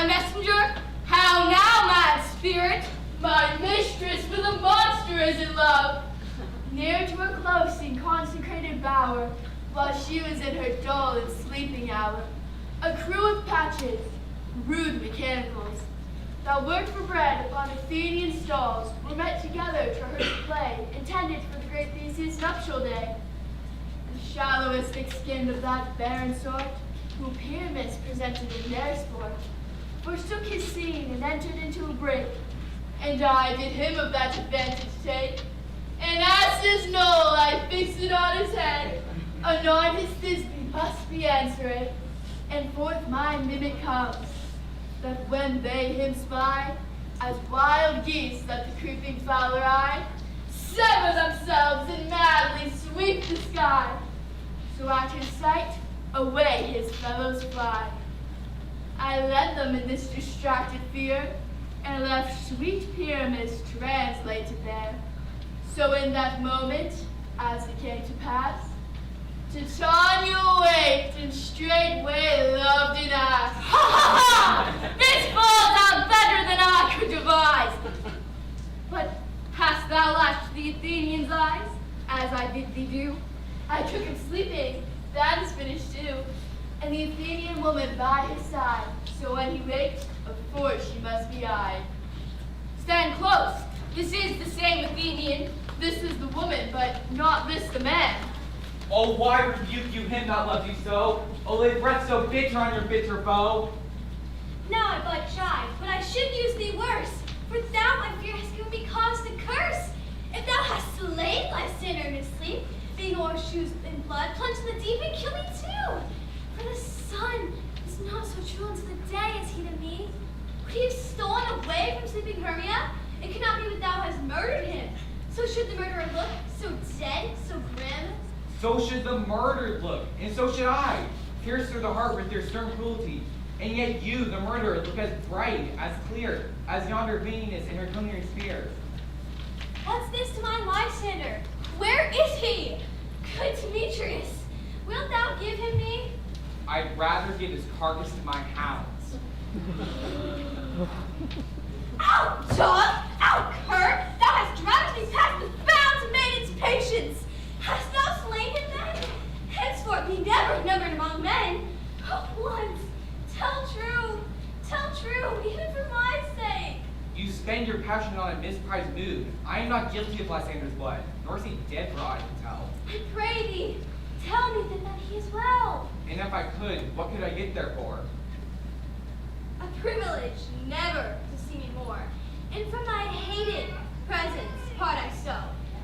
my messenger? How now, mad spirit? My mistress with a monster is in love. Near to her close and consecrated bower, while she was in her dull and sleeping hour, a crew of patches, rude mechanicals, that worked for bread upon Athenian stalls, were met together to rehearse a play intended for the great Theseus' nuptial day. The shallowest thick-skinned of that barren sort, who Pyramus presented in their sport, forsook his scene and entered into a brake, and I did him of that advantage take. An ass's knoll I fixed it on his head, anon his Thisbe must be answering, and forth my mimic comes, that when they him spy, as wild geese that the creeping fowler eye, sever themselves and madly sweep the sky, so at his sight away his fellows fly. I led them in this distracted fear, and left sweet Pyramus translated there. So in that moment, as it came to pass, Titania waked and straightway loved and asked, Ha ha ha! This falls out better than I could devise. But hast thou lashed the Athenian's eyes, as I bid thee do? I took him sleeping, that is finished too, and the Athenian woman by his side, so when he waked, of course she must be eyed. Stand close. This is the same Athenian. This is the woman, but not this the man. Oh, why rebuke you him that loves you so? Oh, lay breath so bitter on your bitter foe. Now I but chide, but I should use thee worse. For thou, my fear, hast given me cause to curse. If thou hast slain thy sinner in his sleep, being o'ershoes in blood, plunge in the deep and kill me too. For the sun is not so true unto the day as he to me. Would he have stolen away from sleeping Hermia? It cannot be that thou hast murdered him. So should the murderer look, so dead, so grim. So should the murdered look, and so should I, pierced through the heart with their stern cruelty. And yet you, the murderer, look as bright, as clear, as yonder Venus in her glimmering spear. What's this to my bystander? Where is he? Good Demetrius, wilt thou give him me? I'd rather give his carcass to my hounds. Out, dog! Out, cur! Thou hast dragged me past the bounds of maiden's patience! Hast thou slain him then? Henceforth he never numbered among men. Oh, once, tell true, even for my sake. You spend your passion on a misprized mood. I am not guilty of Lysander's blood, nor is he dead for aught I can tell. I pray thee, tell me then that he is well. And if I could, what could I get there for? A privilege never to see me more, and from thy hated presence part I so.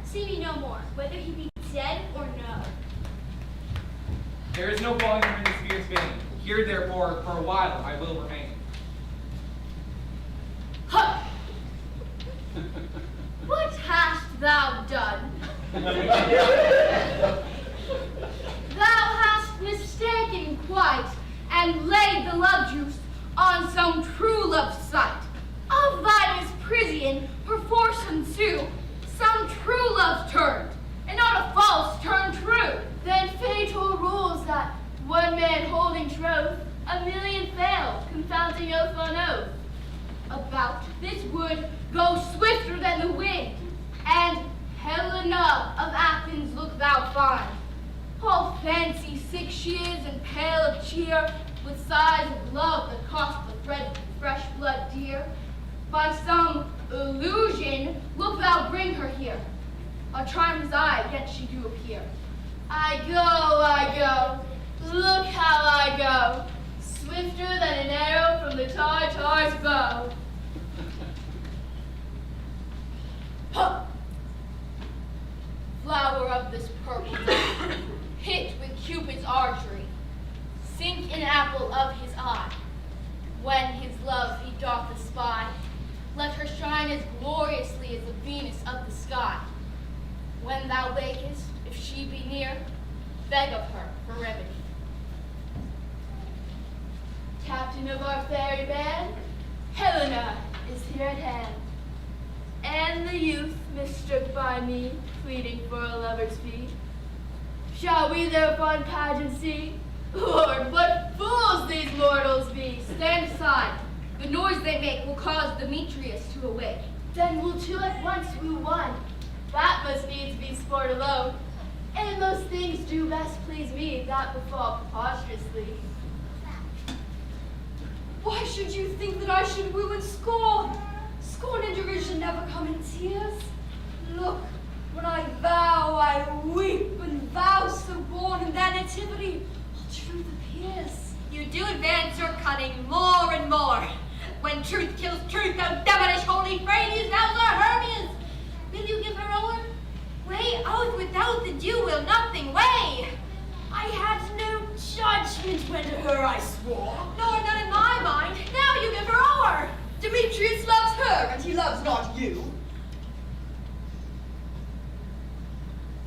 See me no more, whether he be dead or no. There is no falling from this fierce vein. Here, therefore, for a while I will remain. Huh! What hast thou done? Thou hast mistaken quite, and laid the love juice on some true love's sight. Of thy misprision perforce ensue, some true love's turned, and not a false turn true. Then fatal rules that one man holding troth, a million fail, confounding oath on oath. About this wood go swifter than the wind, and Helena of Athens look thou fine. All fancy sick she is, and pale of cheer, with sighs of love that cost the fresh blood dear. By some illusion look thou bring her here. A charm as I, yet she do appear. I go, look how I go, swifter than an arrow from the Tartar's bow. Huh. Flower of this purple dye, hit with Cupid's archery, sink an apple of his eye. When his love he doth espy, let her shine as gloriously as the Venus of the sky. When thou wakest, if she be near, beg of her for remedy. Captain of our fairy band, Helena is here at hand. And the youth mistook by me, pleading for a lover's fee. Shall we their fond pageant see? Lord, what fools these mortals be! Stand aside. The noise they make will cause Demetrius to awake. Then we'll two at once woo one. That must needs be sport alone. And most things do best please me that befall preposterously. Why should you think that I should woo and scorn? Scorn and derision never come in tears. Look, when I vow, I weep, and vow so born in their nativity, all truth appears. You do advance your cunning more and more. When truth kills truth, thou devilish holy Phradius, thou are Hermias. Will you give her o'er? Weigh oath with oath, and you will nothing weigh. I had no judgment when to her I swore. Nor none in my mind. Now you give her o'er. Demetrius loves her, and he loves not you.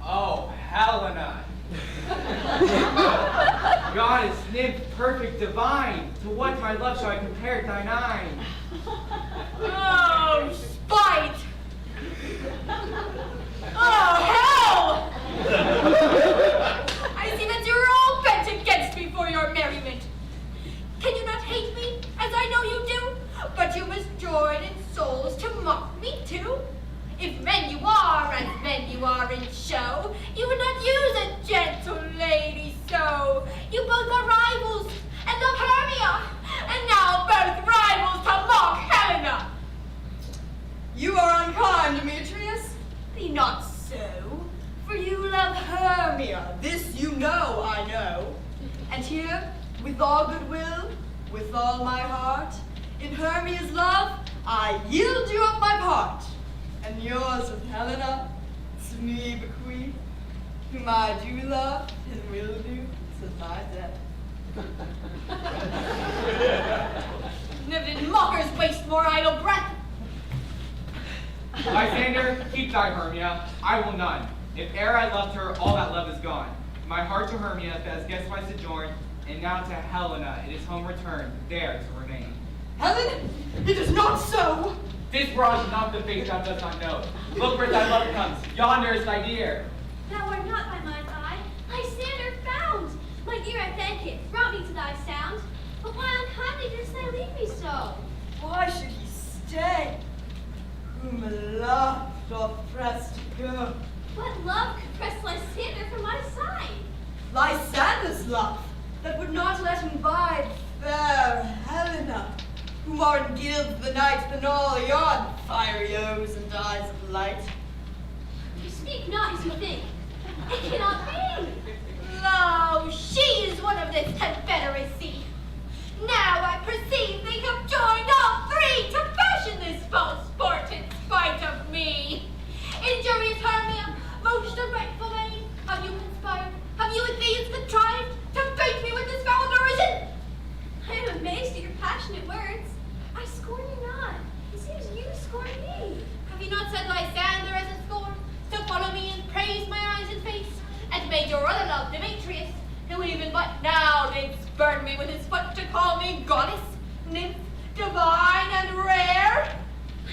Oh, Helena. Goddess, nymph, perfect, divine, to what my love shall I compare thine eye? Oh, spite! Oh, hell! I see that you're all bent against me for your merriment. Can you not hate me, as I know you do? But you must join in souls to mock me too? If men you are, as men you are in show, you would not use a gentle lady so. You both are rivals, and love Hermia, and now both rivals to mock Helena. You are unkind, Demetrius. Be not so. For you love Hermia, this you know I know. And here, with all goodwill, with all my heart, in Hermia's love, I yield you up my part. And yours with Helena, to me bequeath, whom I do love and will do to my death. Never did mockers waste more idle breath. Lysander, keep thy Hermia, I will none. If e'er I loved her, all that love is gone. My heart to Hermia has guessed my sojourn, and now to Helena it is home returned, there to remain. Helen, it is not so. This broad is not the face thou dost not know. Look where thy love comes, yonder is thy dear. Thou art not by mind's eye, Lysander found. My ear I thank it, brought me to thy sound. But why unkindly didst thou leave me so? Why should he stay? Whom love doth press to go. What love could press Lysander from my side? Lysander's love, that would not let him bide fair Helena, who more in guild the night than all yon fiery O's and eyes of light. You speak not as you think. It cannot be. Lo, she is one of this confederacy. Now I perceive they have joined all three to fashion this false sport in spite of me. Injurious Hermia, most ungrateful maid, have you conspired? Have you with these contrived to bait me with this foul derision? I am amazed at your passionate words. I scorn you not. It seems you scorn me. Have you not said Lysander as a scorn? So follow me and praise my eyes and face, and made your other love Demetrius, who even but now did spurn me with his foot to call me goddess, nymph, divine, and rare?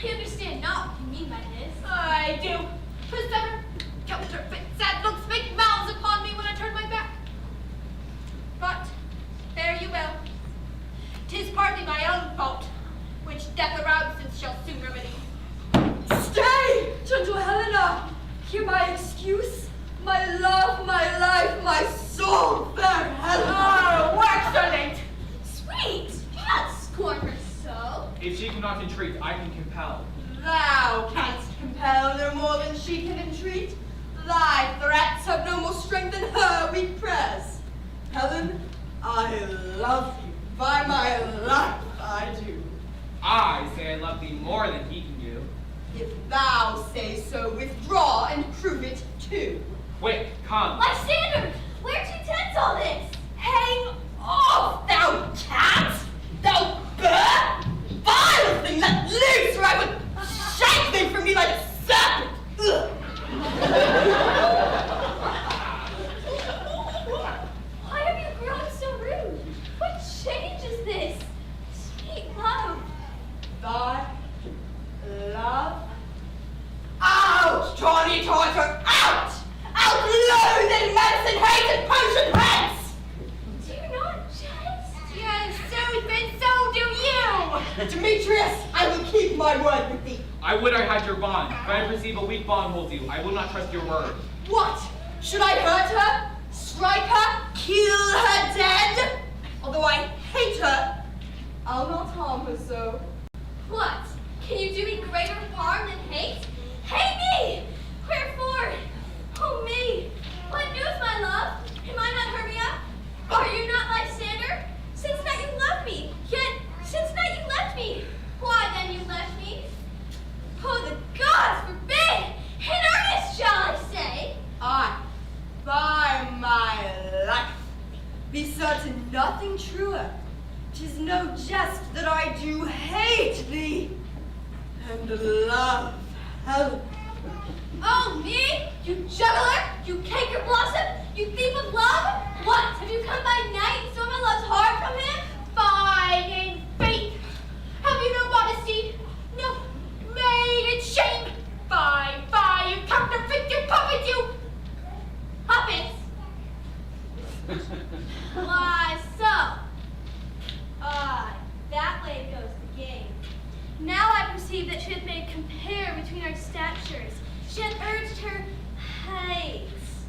I understand not what you mean by this. I do. Whose ever counterfeit sad looks make mouths upon me when I turn my back. But fare you well. 'Tis partly my own fault, which death or absence shall soon remedy. Stay, gentle Helena. Hear my excuse. My love, my life, my soul, fair Helena. Oh, excellent! Sweet! Do not scorn her so. If she cannot entreat, I can compel. Thou canst compel no more than she can entreat. Thy threats have no more strength than her weak prayers. Helen, I love you. By my life, I do. I say I love thee more than he can do. If thou say so, withdraw and prove it too. Quick, come. Lysander, where'd you tense all this? Hang off, thou cat! Thou bird! Vile thing, let loose, or I would shake thee from me like a serpent! Ugh. Why have you grown so rude? What change is this? Sweet love. Thy love? Out, Johnny Torture, out! Out, loathing, medicine, hate, and potion hence! Do you not jest? Yes, so then so do you! Demetrius, I will keep my word with thee. I would I had your bond, but I perceive a weak bond holds you. I will not trust your word. What? Should I hurt her? Strike her? Kill her dead? Although I hate her, I'll not harm her so. What? Can you do me greater harm than hate? Hate me! Wherefore? Oh me! What news, my love? Am I not Hermia? Are you not Lysander? Since night you loved me, yet since night you left me. Why then you left me? Oh, the gods forbid! In earnest shall I say? I, by my life, be certain nothing truer. 'Tis no jest that I do hate thee, and love Helen. Oh, me? You juggler? You canker blossom? You thief of love? What? Have you come by night and stolen my love's heart from him? Fie in faith! Have you no modesty? No maiden shame? Fie, fie, you counterfeit, you puppet, you Puppets? Why so? That way goes the game. Now I perceive that she hath made compare between our statures. She hath urged her heights.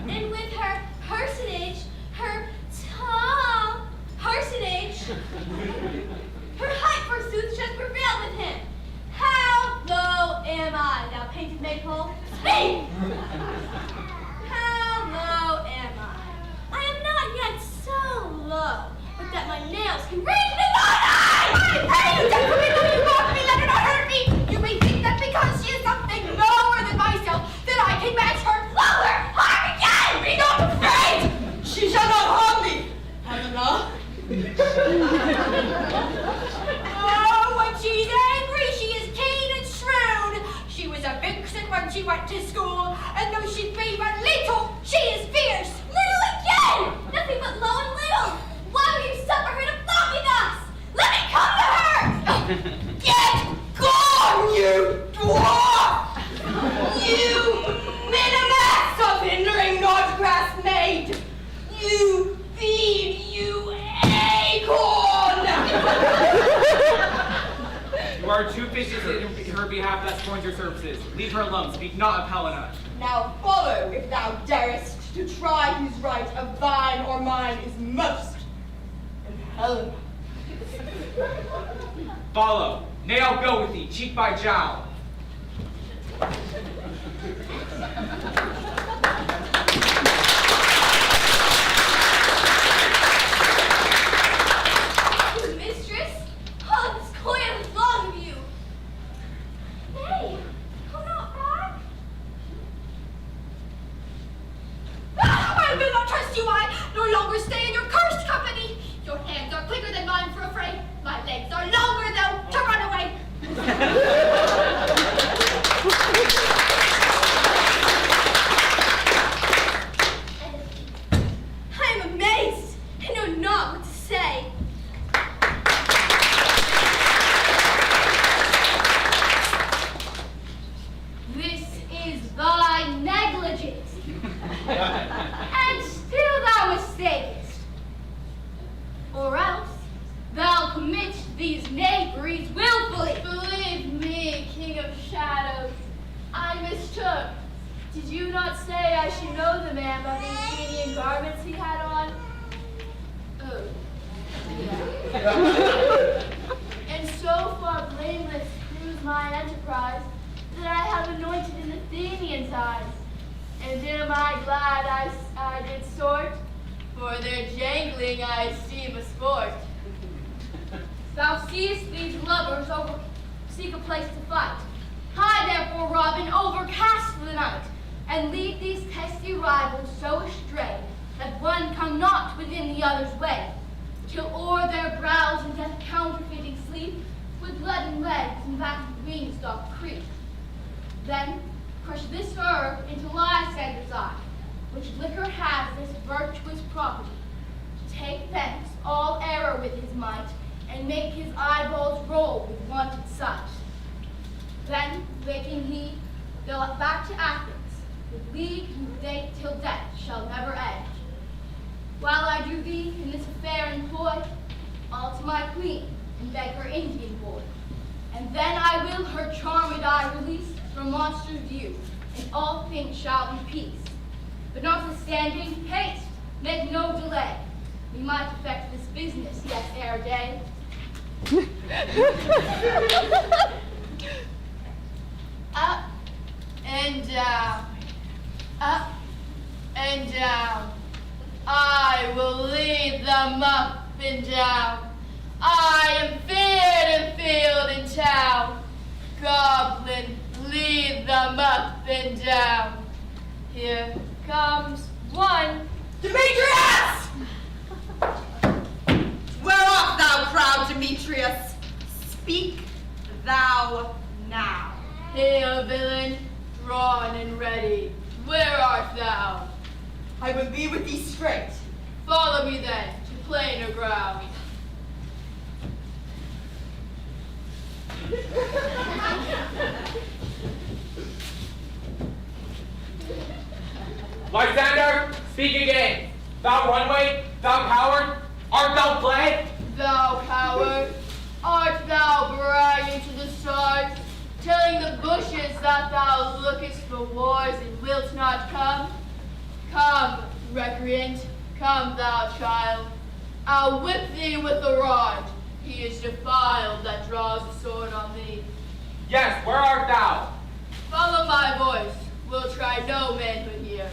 And with her personage, her tall personage, her height forsooth, she hath prevailed with him. How low am I, thou painted maypole? Speak! How low am I? I am not yet so low, but that my nails can reach to thine eye! Hey, you don't me, though you mock me, let her not hurt me! You may think that because she is something lower than myself, that I can match her lower! Harm again! Be not afraid! She shall not harm thee, Helena. Oh, when she's angry, she is keen and shrewd. She was a vixen when she went to school, and though she be but little, she is fierce. Little again! Nothing but low and little. Why will you suffer her to flog me thus? Let me come to her! Get gone, you dwarf! You minimus of hindering Northgrass maid! You feed, you acorn! You are too vicious in her behalf that scorns your services. Leave her alone. Speak not of Helena. Now follow, if thou darest, to try whose right of thine or mine is most. And Helena. Follow. Nay, I'll go with thee, cheek by jowl. Mistress? Oh, this coil is long of you. Nay, come not back. I will not trust you, I no longer stay in your cursed company. Your hands are quicker than mine for a fray. My legs are longer, though, to run away. I am amazed. I know not what to say. This is thy negligence, and still thou mistakest. Or else thou commit these knaveries willfully. Believe me, King of Shadows, I mistook. Did you not say I should know the man by the Athenian garments he had on? Oh. Yeah. And so far blameless proves my enterprise that I have anointed an Athenian's eyes. And am I glad I did sort? For their jangling I esteem a sport. Thou seest these lovers seek a place to fight. Hie therefore, Robin, overcast the night, and lead these testy rivals so astray that one come not within the other's way, till o'er their brows in death counterfeiting sleep, with leaden legs and vacant wings doth creep. Then crush this herb into Lysander's eye, which liquor has this virtuous property, to take thence all error with his might, and make his eyeballs roll with wonted sight. Then, waking he, go back to Athens, with league whose date till death shall never end. While I do thee in this affair employ, all to my queen, and beg her Indian board. And then I will her charmed eye release from monster's view, and all things shall be peace. But notwithstanding, haste, make no delay. We might effect this business yet ere day. Up and down, up and down. I will lead them up and down. I am feared in field and town. Goblin, lead them up and down. Here comes one. Demetrius! Where art thou, proud Demetrius? Speak thou now. Hail, villain, drawn and ready. Where art thou? I will be with thee straight. Follow me then to plainer ground. Lysander, speak again. Thou runaway, thou coward, art thou fled? Thou coward, art thou bragging to the stars, telling the bushes that thou lookest for wars and wilt not come? Come, recreant, come thou child. I'll whip thee with a rod. He is defiled that draws a sword on thee. Yes, where art thou? Follow my voice. We'll try no manhood here.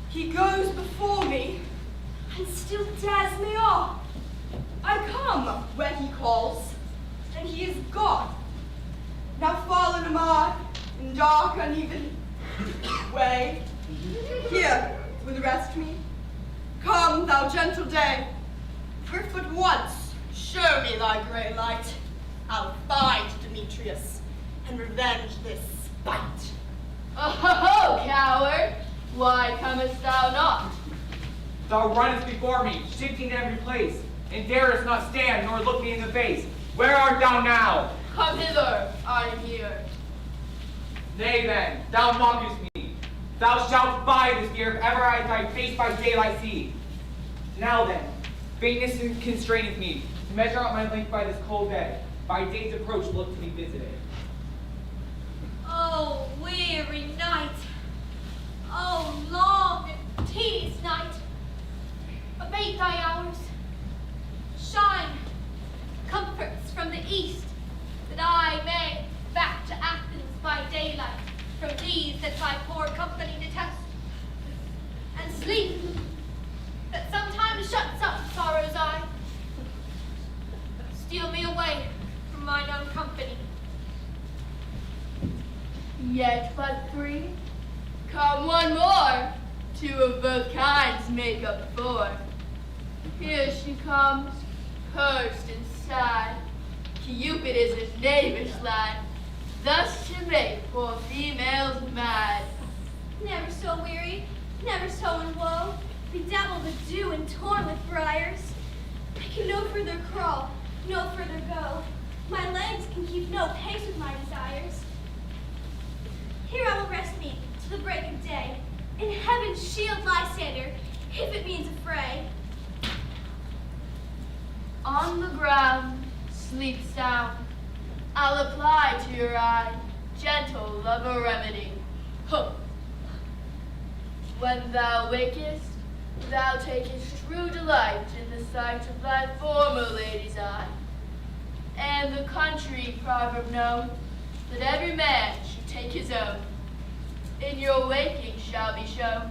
He goes before me and still dares me off. I come where he calls, and he is gone. Now fallen am I in dark, uneven way. Here will rest me. Come, thou gentle day, for if but once show me thy grey light, I'll find Demetrius and revenge this spite. Oh, coward! Why comest thou not? Thou runnest before me, shifting every place, and darest not stand nor look me in the face. Where art thou now? Come hither, I am here. Nay then, thou mockest me. Thou shalt buy this fear if ever I thy face by daylight see. Now then, faintness constraineth me to measure out my length by this cold bed. By day's approach look to be visited. Oh, weary night. Oh, long and tedious night. Abate thy hours. Shine comforts from the east, that I may back to Athens by daylight, from these that my poor company detest. And sleep, that sometimes shuts up sorrow's eye, steal me away from mine own company. Yet but three. Come one more. Two of both kinds make up four. Here she comes, cursed and sad. Cupid is a knavish lad, thus to make poor females mad. Never so weary, never so in woe, bedevilled with dew and torn with briars. I can no further crawl, no further go. My legs can keep no pace with my desires. Here I will rest me till the break of day. In heaven's shield, Lysander, if it means a fray. On the ground, sleep sound. I'll apply to your eye gentle of a remedy. Huh. When thou wakest, thou takest true delight in the sight of thy former lady's eye. And the country proverb known, that every man should take his own. In your waking shall be shown,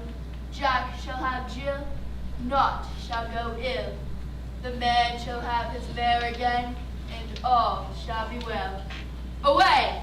Jack shall have Jill, naught shall go ill. The man shall have his mare again, and all shall be well. Away!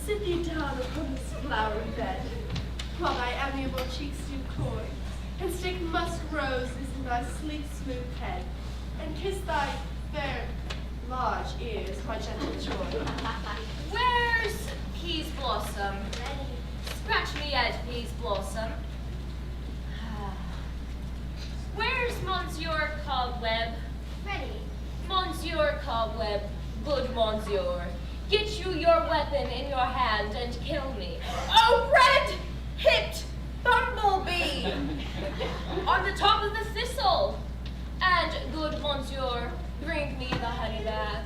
sit thee down upon this flowery bed, while thy amiable cheeks do coy, and stick musk roses in thy sleek smooth head, and kiss thy fair large ears, my gentle joy. Where's Peas Blossom? Scratch me head, Peas Blossom. Where's Monsieur Cobweb? Ready. Monsieur Cobweb, good Monsieur, get you your weapon in your hand and kill me. Oh, red-hipped bumblebee! On the top of the thistle. And, good Monsieur, bring me the honey bag.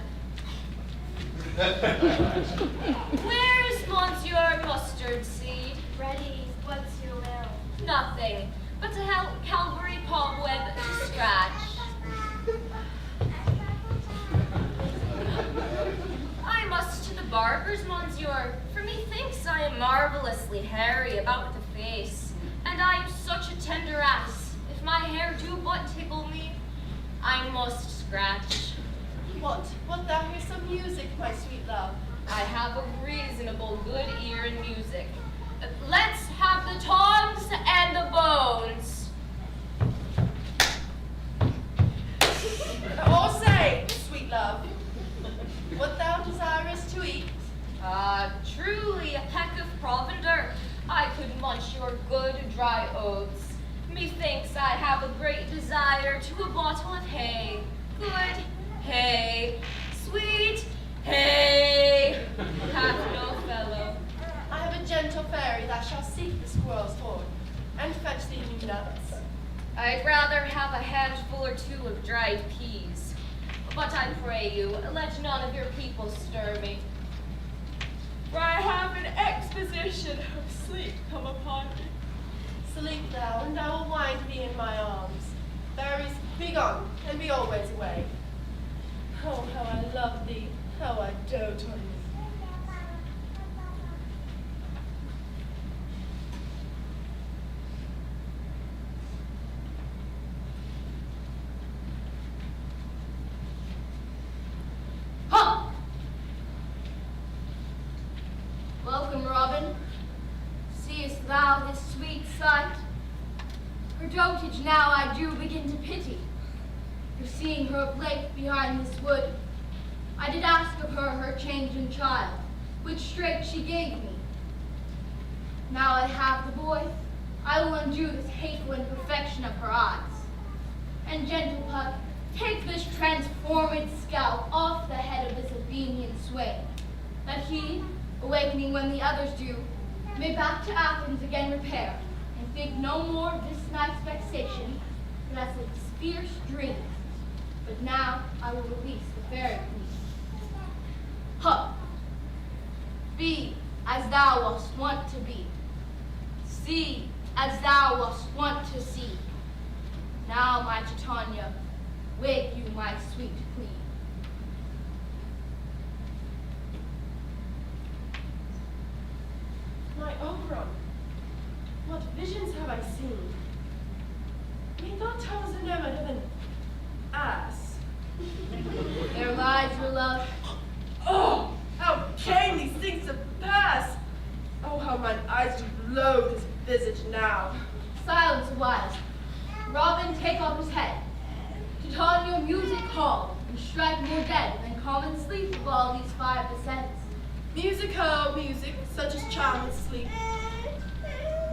Where's Monsieur Mustard Seed? Ready. What's your will? Nothing, but to help Calvary Cobweb to scratch. I must to the barber's, Monsieur, for methinks I am marvelously hairy about the face, and I am such a tender ass. If my hair do but tickle me, I must scratch. What thou hear some music, my sweet love? I have a reasonable good ear in music. Let's have the tongs and the bones. Or say, sweet love, what thou desirest to eat? Truly a peck of provender. I could munch your good dry oats. Methinks I have a great desire to a bottle of hay. Good hay, sweet hay, hath no fellow. I have a gentle fairy that shall seek the squirrel's horn, and fetch thee new nuts. I'd rather have a handful or two of dried peas. But I pray you, let none of your people stir me. For I have an exposition of sleep come upon me. Sleep thou, and I will wind thee in my arms. Fairies, be gone, and be always away. Oh, how I love thee, how I dote on thee. Huh! Welcome, Robin. Seest thou this sweet sight? Her dotage now I do begin to pity. For seeing her of late behind this wood, I did ask of her changeling child, which straight she gave me. Now I have the boy, I will undo this hateful imperfection of her eyes. And gentle Puck, take this transformed scalp off the head of this Athenian swain, that he, awakening when the others do, may back to Athens again repair, and think no more of this night's vexation, but as its fierce dream. But now I will release the fairy queen. Hup! Be as thou wast wont to be. See as thou wast wont to see. Now, my Titania, wake you, my sweet queen. My Oberon, what visions have I seen? Methought I was enamored of an ass. There lies your love. Oh, how came these things to pass? Oh, how mine eyes do loathe his visage now. Silence awhile. Robin, take off his head. Titania, music call, and strike more dead than common sleep of all these 5 descents. Music, oh, music, such as childless sleep.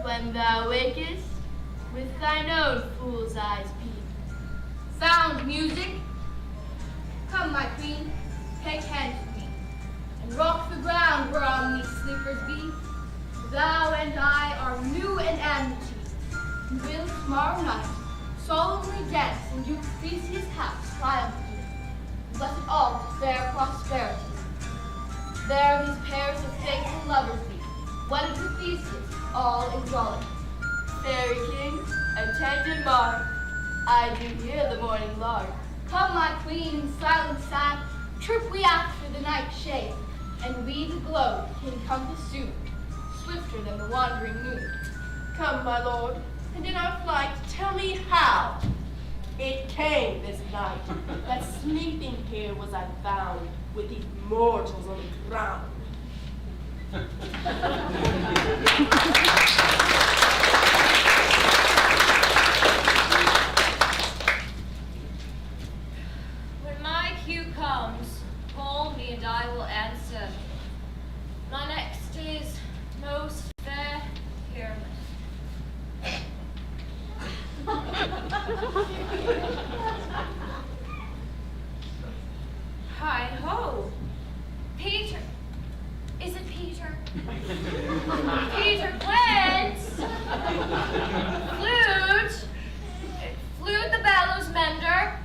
When thou wakest, with thine own fool's eyes peep. Sound, music! Come, my queen, take hands with me, and rock the ground whereon these sleepers be. Thou and I are new and amity, and will tomorrow night solemnly dance in Duke Theseus' house triumphantly, and bless it all to fair prosperity. There these pairs of faithful lovers be, wedded to Theseus, all exalted. Fairy king, attend and mark. I do hear the morning lark. Come, my queen, in silent sad, troop we after the night shade, and we the globe can compass soon, swifter than the wandering moon. Come, my lord, and in our flight tell me how it came this night that sleeping here was I found with these mortals on the ground. When my cue comes, call me and I will answer. My next is most fair pyramid. Hi ho, Peter. Is it Peter? Peter Quince. Flute the bellows mender.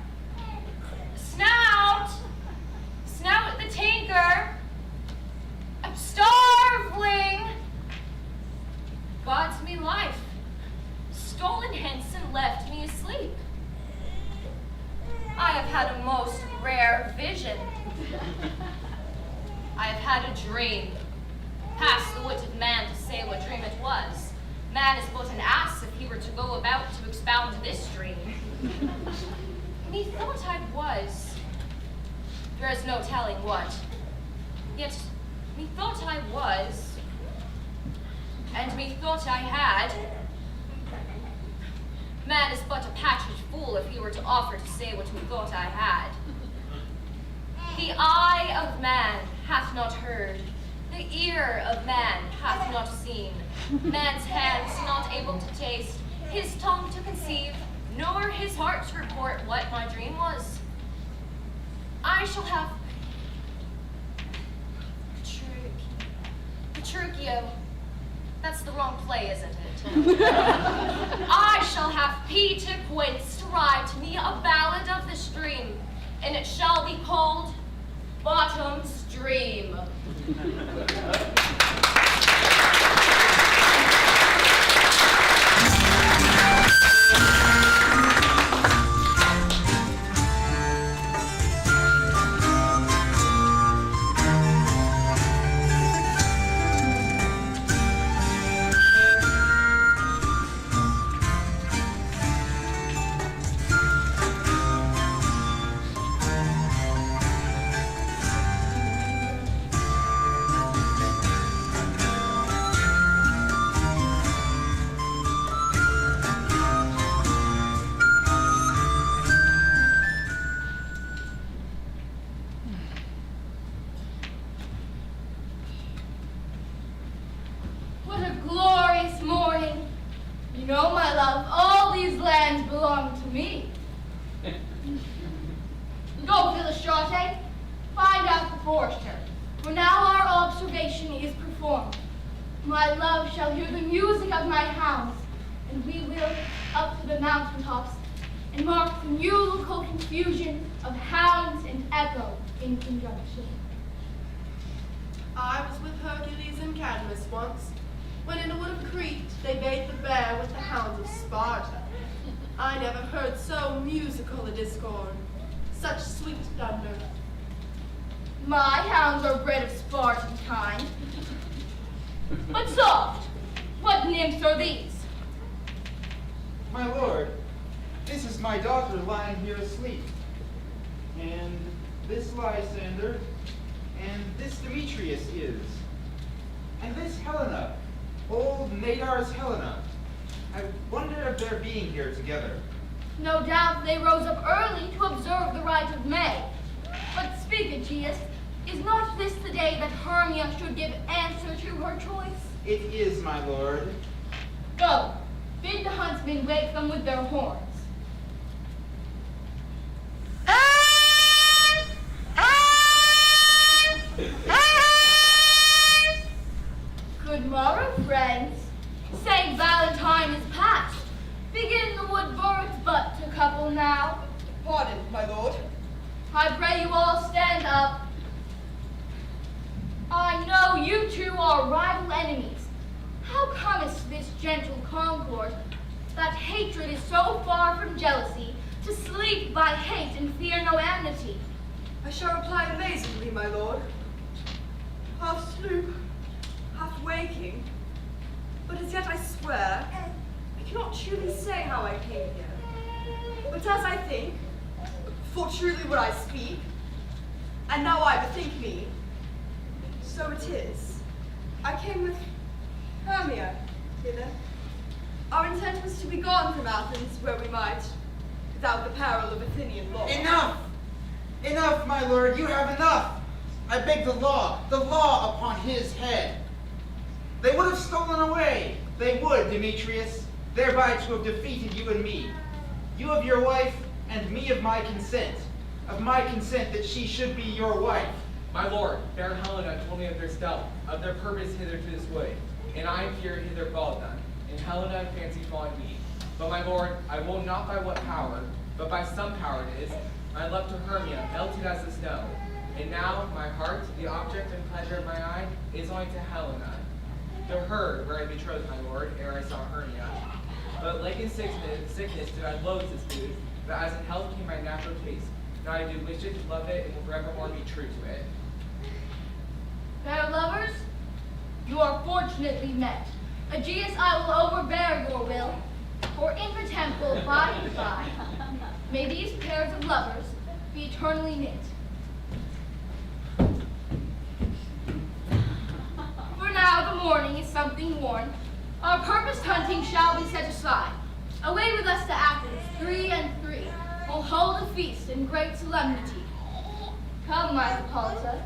Snout the tinker. I'm starveling. God's me life. Stolen hence and left me asleep. I have had a most rare vision. I have had a dream. Past the witted man to say what dream it was. Man is but an ass if he were to go about to expound this dream. Methought I was. There is no telling what. Yet methought I was. And methought I had. Man is but a patched fool if he were to offer to say what methought I had. The eye of man hath not heard, the ear of man hath not seen, man's hands not able to taste, his tongue to conceive, nor his heart to report what my dream was. I shall have Petruchio. That's the wrong play, isn't it? I shall have Peter Quince to write me a ballad of the stream, and it shall be called Bottom's Dream. What a glorious morning. You know, my love, all these lands belong to me. Go, Philostrate, find out the forester, for now our observation is performed. My love shall hear the music of my hounds, and we will up to the mountain tops and mark the new local confusion of hounds and echo in conjunction. I was with Hercules and Cadmus once, when in the wood of Crete they bade the bear with the hounds of Sparta. I never heard so musical a discord, such sweet thunder. My hounds are bred of Spartan kind. But soft, what nymphs are these? My lord, this is my daughter lying here asleep. And this Lysander, and this Demetrius is. And this Helena, old Nadar's Helena. I wonder if they're being here together. No doubt they rose up early to observe the rite of May. But speak, Aegeus, is not this the day that Hermia should give answer to her choice? It is, my lord. Go, bid the huntsmen wake them with their horns. Good morrow, friends. St. Valentine is past. Begin the wood birds but to couple now. Pardon, my lord. I pray you all stand up. I know you two are rival enemies. How cometh this gentle concord, that hatred is so far from jealousy, to sleep by hate and fear no enmity? I shall reply amazingly, my lord. Half sloop, half waking, but as yet I swear, I cannot truly say how I came here. But as I think, for truly would I speak, and now I bethink me, so it is. I came with Hermia hither. Our intent was to be gone from Athens, where we might, without the peril of Athenian law. Enough! Enough, my lord, you have enough! I beg the law upon his head. They would have stolen away. They would, Demetrius, thereby to have defeated you and me. You of your wife, and me of my consent that she should be your wife. My lord, fair Helena told me of their stealth, of their purpose hither to this wood, and I am here hither followed them, and Helena fancied following me. But my lord, I will not by what power, but by some power it is, my love to Hermia melted as the snow, and now my heart, the object and pleasure of my eye, is only to Helena. To her where I betrothed my lord, ere I saw Hermia. But like in sickness did I loathe this food, but as in health came my natural taste. Now I do wish it, love it, and will forevermore be true to it. Fair lovers, you are fortunately met. Aegeus, I will overbear your will, for in the temple by and by, may these pairs of lovers be eternally knit. For now the morning is something worn. Our purposed hunting shall be set aside. Away with us to Athens, 3 and 3. We'll hold a feast in great solemnity. Come, my Hippolyta.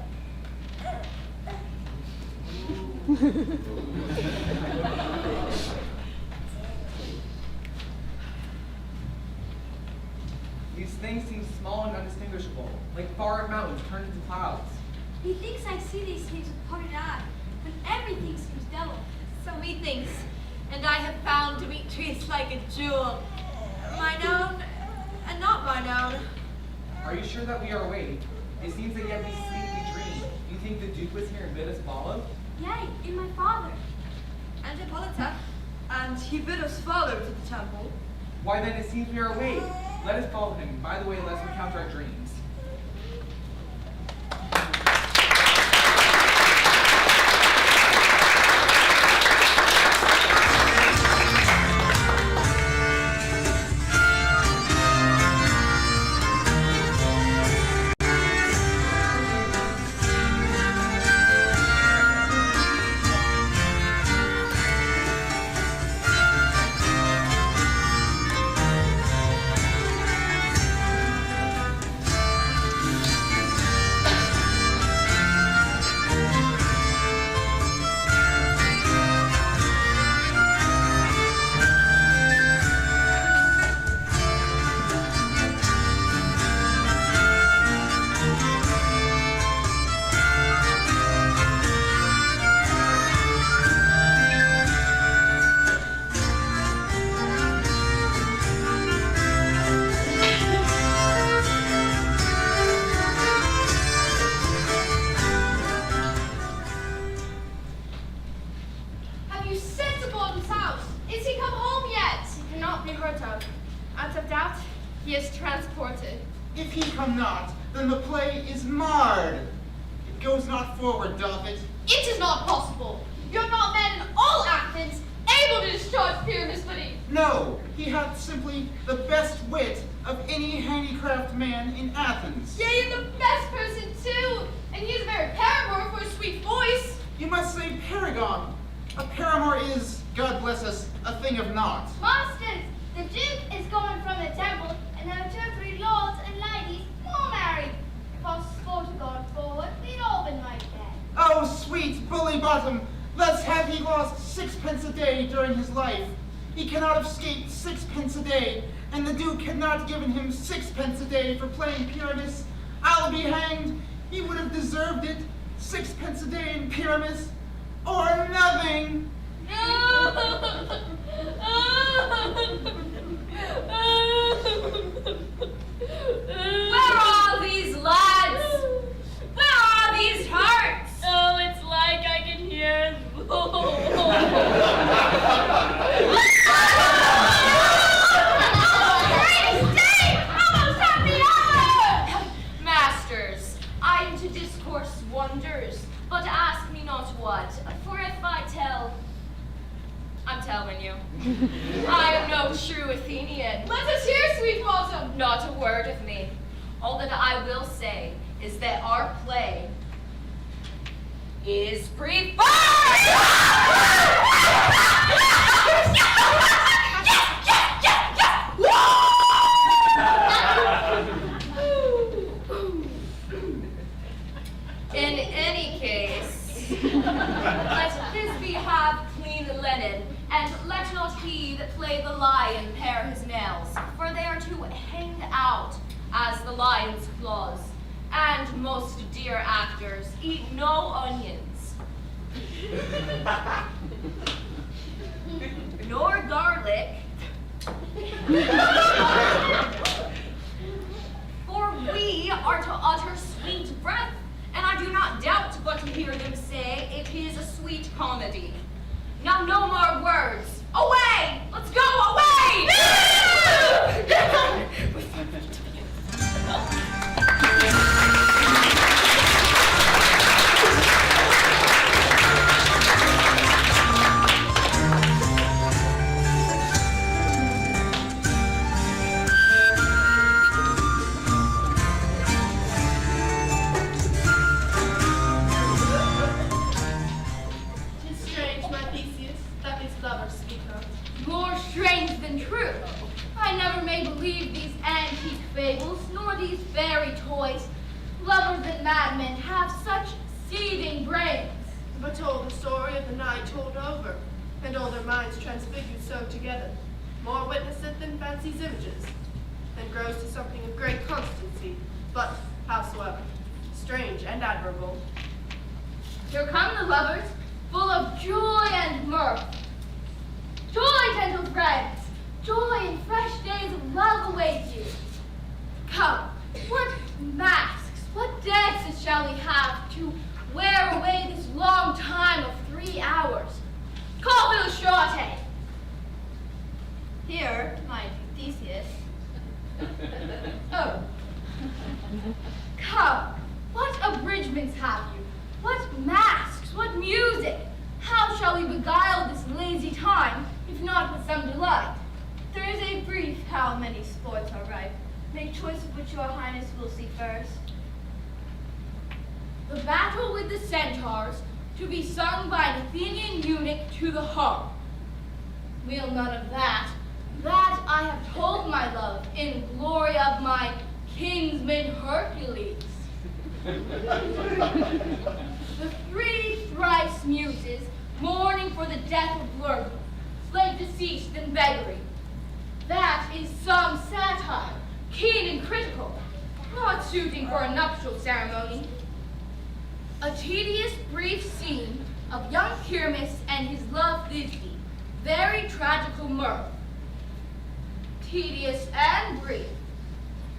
These things seem small and undistinguishable, like far mountains turned into clouds. Methinks I see these things with parted eye, when everything seems double. So methinks, and I have found Demetrius like a jewel, mine own and not mine own. Are you sure that we are awake? It seems that yet we sleep, we dream. Do you think the Duke was here and bid us follow? Yea, in my father. And Hippolyta, And he bid us follow to the temple. Why then it seems we are awake. Let us follow him. By the way, let's recount our dreams. Have you sent to Gordon's house? Is he come home yet? He cannot be heard of. Out of doubt, he is transported. If he come not, then the play is marred. It goes not forward, doth it? It is not possible. You're not men in all Athens able to discharge Pyramus' footing. No, he hath simply the best wit of any handicraft man in Athens. Yea, and the best person too. And he is a very paramour for a sweet voice. You must say paragon. A paramour is, God bless us, a thing of naught. Masters, the Duke is going from the temple, and there are 2 or 3 lords and ladies all married. If our sport had gone forward, we'd all been right there. Oh, sweet bully bottom, thus have he lost 6 pence a day during his life. He cannot have escaped 6 pence a day, and the Duke had not given him 6 pence a day for playing Pyramus. I'll be hanged, he would have deserved it. 6 pence a day in Pyramus, or nothing. Where are these lads? Where are these hearts? Oh, it's like I can hear Masters, I am to discourse wonders, but ask me not what, for if I tell, I'm telling you. I am no true Athenian. Let us hear, sweet bottom. Not a word of me. All that I will say is that our play is preferred. In any case, let this be have clean linen, and let not he that play the lion pare his nails, for they are to hang out as the lion's claws, and most dear actors eat no onions, nor garlic, for we are to utter sweet breath, and I do not doubt but to hear them say it is a sweet comedy. Now no more words. Away! Let's go away! Tis strange, my Theseus, that these lovers speak of. More strange than true. I never may believe these antique fables, nor these fairy toys. Lovers and madmen have such seething brains. But told the story of the night told over, and all their minds transfigured so together. More witnesseth than fancy's images, and grows to something of great constancy, but, howsoever, strange and admirable. Here come the lovers, full of joy and mirth. Joy, gentle friends! Joy and fresh days of love await you. Come, what masks, what dances shall we have to wear away this long time of 3 hours? Call Philostrate! Here, my Theseus. Oh. Come, what abridgments have you? What masks, what music? How shall we beguile this lazy time, if not with some delight? There is a brief how many sports are ripe. Make choice of which your highness will see first. The battle with the centaurs, to be sung by an Athenian eunuch to the harp. We'll none of that. That I have told my love in glory of my kinsman Hercules. The 3 thrice muses, mourning for the death of Virgil, laid deceased in beggary. That is some satire, keen and critical, not suiting for a nuptial ceremony. A tedious, brief scene of young Pyramus and his love Thisbe, very tragical mirth. Tedious and brief,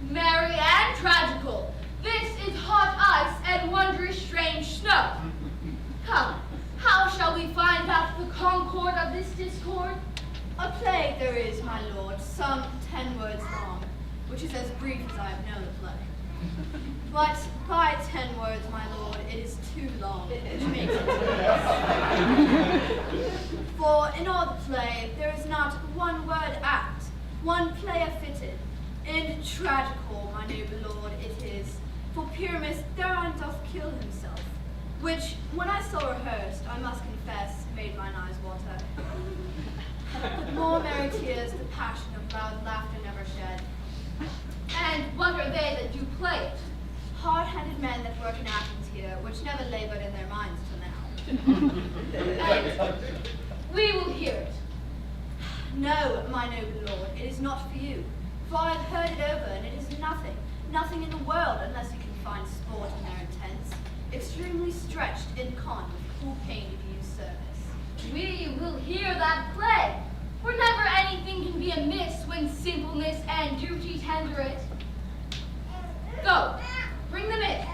merry and tragical, this is hot ice and wondrous strange snow. Come, how shall we find out the concord of this discord? A play there is, my lord, some 10 words long, which is as brief as I have known a play. But by 10 words, my lord, it is too long, which makes it For in all the play, there is not one word apt, one player fitted. And tragical, my noble lord, it is. For Pyramus thereon doth kill himself, which, when I saw rehearsed, I must confess, made mine eyes water. But more merry tears the passion of loud laughter never shed. And what are they that do play it? Hard-handed men that work in Athens here, which never labored in their minds till now. And we will hear it. No, my noble lord, it is not for you. For I have heard it over, and it is nothing, nothing in the world, unless you can find sport in their intents. Extremely stretched in con with cool pain to use service. We will hear that play, for never anything can be amiss when simpleness and duty tender it. Go, bring them in,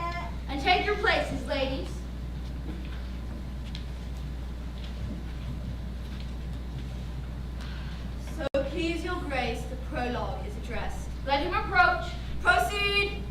and take your places, ladies. So please your grace, the prologue is addressed. Let him approach. Proceed!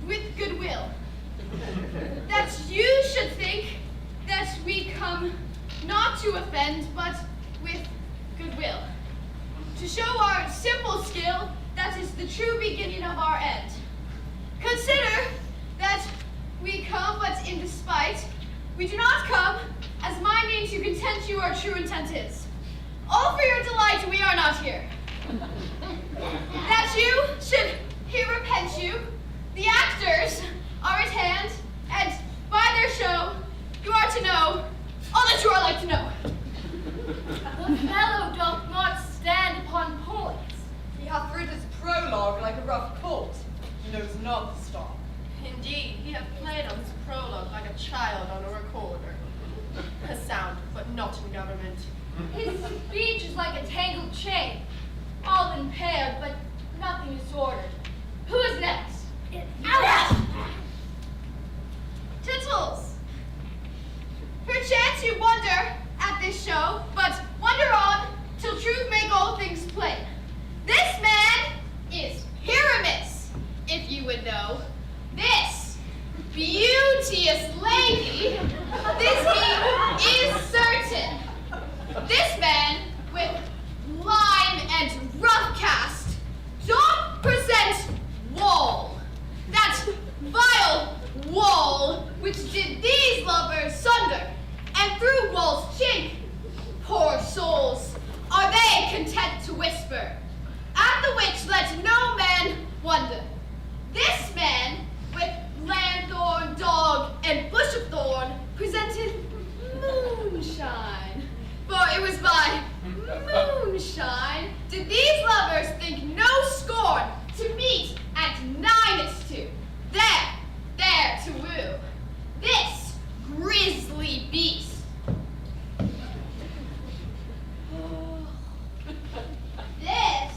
with goodwill. That you should think that we come not to offend, but with goodwill. To show our simple skill, that is the true beginning of our end. Consider that we come but in despite. We do not come as minding to content you our true intent is. All for your delight we are not here. That you should here repent you. The actors are at hand, and by their show you are to know all that you are like to know. The fellow doth not stand upon points. He hath read his prologue like a rough colt. He knows not the stop. Indeed, he hath played on his prologue like a child on a recorder. A sound, but not in government. His speech is like a tangled chain, all impaired, but nothing is ordered. Who is next? Tittles! Perchance you wonder at this show, but wonder on till truth make all things plain. This man is Pyramus, if you would know. This beauteous lady, this he is certain. This man with lime and rough cast doth present wall. That vile wall which did these lovers sunder, and through wall's chink, poor souls, are they content to whisper, at the which let no man wonder. This man, with lanthorn, dog, and bush of thorn, presented moonshine. For it was by moonshine did these lovers think no scorn to meet at nighness to, there to woo, this grisly beast. This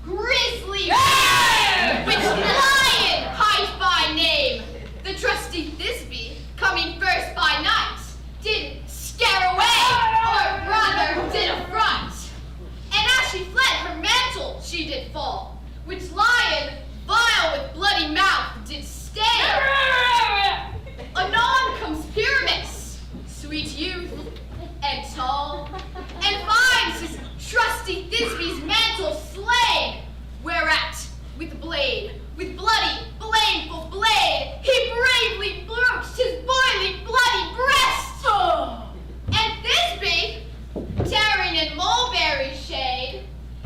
grisly beast, which lion hight by name, the trusty Thisbe, coming first by night, did scare away, or rather did affront. And as she fled, her mantle she did fall, which lion, vile with bloody mouth, did stare. Anon comes Pyramus, sweet youth, and tall, and finds his trusty Thisbe's mantle slain, whereat, with blade, with bloody, blameful blade, he bravely broached his boiling bloody breast. And Thisbe, tearing in mulberry shade,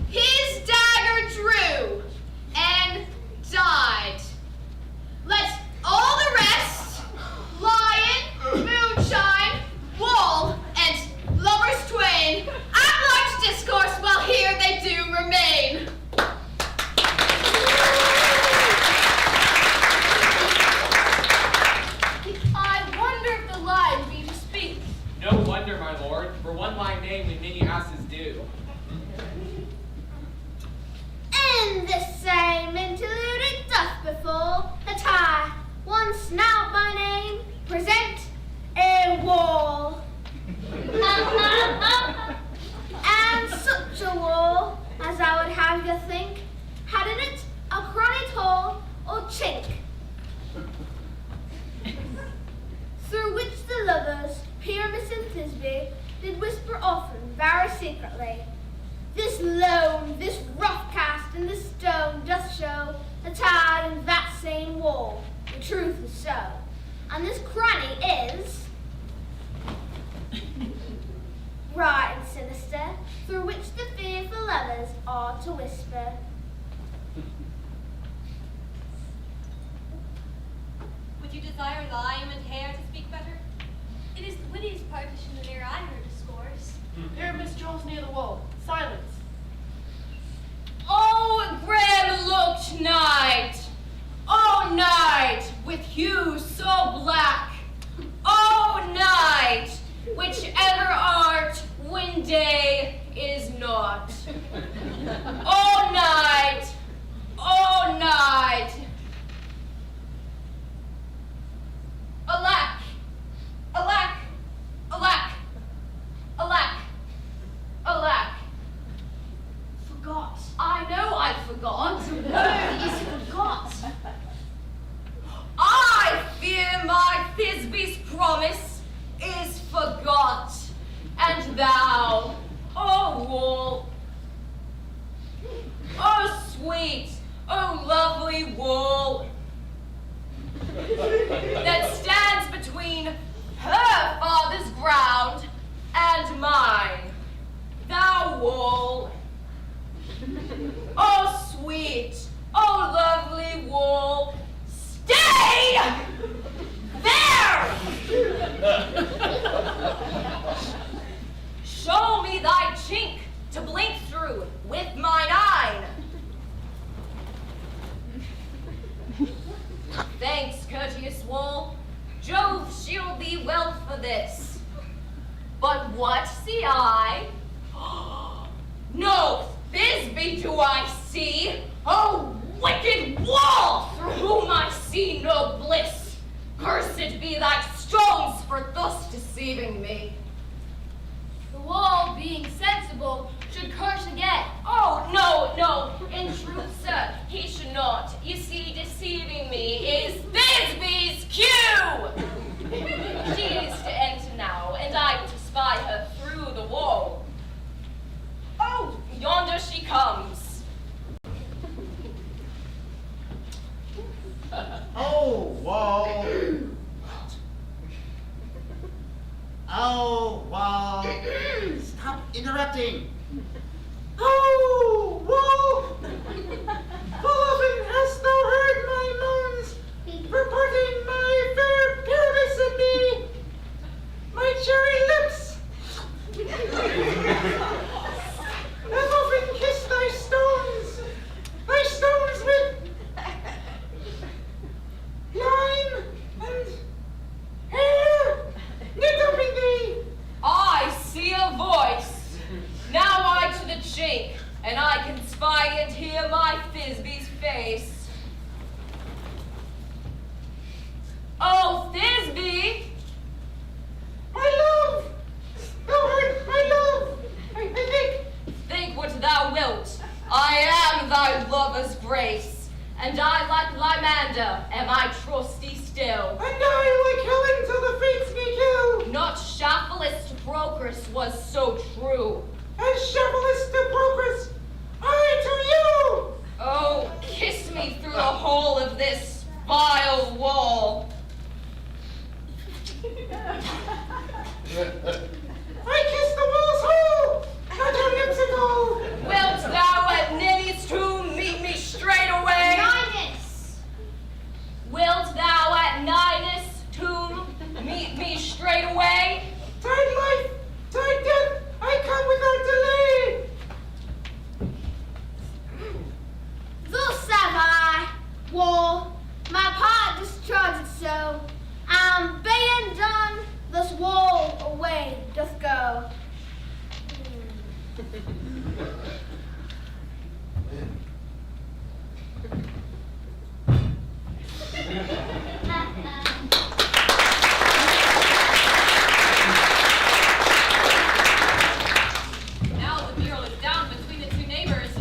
his dagger drew and died. Let all the rest, lion, moonshine, wall, and lovers twain, at large discourse while here they do remain. I wonder if the lion be to speak. No wonder, my lord, for one line name when many asses do. In this same interlude it doth befall that I, once now by name, present a wall. And such a wall as I would have you think had in it a cranny hole or chink, through which the lovers, Pyramus and Thisbe, did whisper often, very secretly. This loam, this rough cast, and this stone doth show the tide in that same wall. The truth is so. And this cranny is right and sinister, through which the fearful lovers are to whisper. Would you desire lime and hair to speak better? It is the wittiest partition the near I heard discourse. Pyramus draws near the wall. Silence. Oh, grim-looked night! Oh, night, with hues so black! Oh, night, whichever art when day is not! Oh, night! Oh, night! Alack! Alack! Alack! Alack! Alack! Forgot. I know I forgot. Please forgot. Thisby's promise is forgot, and thou, O wool, O sweet, O lovely wool, that stands between her father's ground and mine, thou wool, O sweet, O lovely wool, stay there! Show me thy chink to blink through with mine eye. Thanks, courteous wool. Jove shield thee well for this. But what see I? No Thisby do I see, O wicked wall, through whom I see no bliss. Cursed be thy stones for thus deceiving me. The wall, being sensible, should curse again. Oh, no, no, in truth, sir, he should not. You see, deceiving me is Thisby's cue. She is to enter now, and I to spy her through the wall. Oh, yonder she comes. Oh, wall. Oh, wall. Stop interrupting. Oh, wall. Full often hast thou heard my moans, purporting my fair paradise in me, my cherry lips. Have often kissed thy stones with lime and hair knit up in thee. I see a voice. Now I to the chink, and I can spy and hear my Thisby's face. Oh, Thisby! My love! Thou art my love! I think. Think what thou wilt. I am thy lover's grace, and I, like Lymander, am I trusty still. And I, like Helen, till the fates me kill. Not Shafalus to Procris was so true. And Shepherless to Procris, I to you! Oh, kiss me through the hole of this vile wall. I kiss the wall's hole, not your lips at all. Wilt thou at Ninny's tomb meet me straight away? Ninus! Wilt thou at Ninus' tomb meet me straight away? Tide life, tide death, I come without delay. Thus have I, wall, my part discharged so, and being done, this wall away doth go. Now the mural is down between the two neighbors.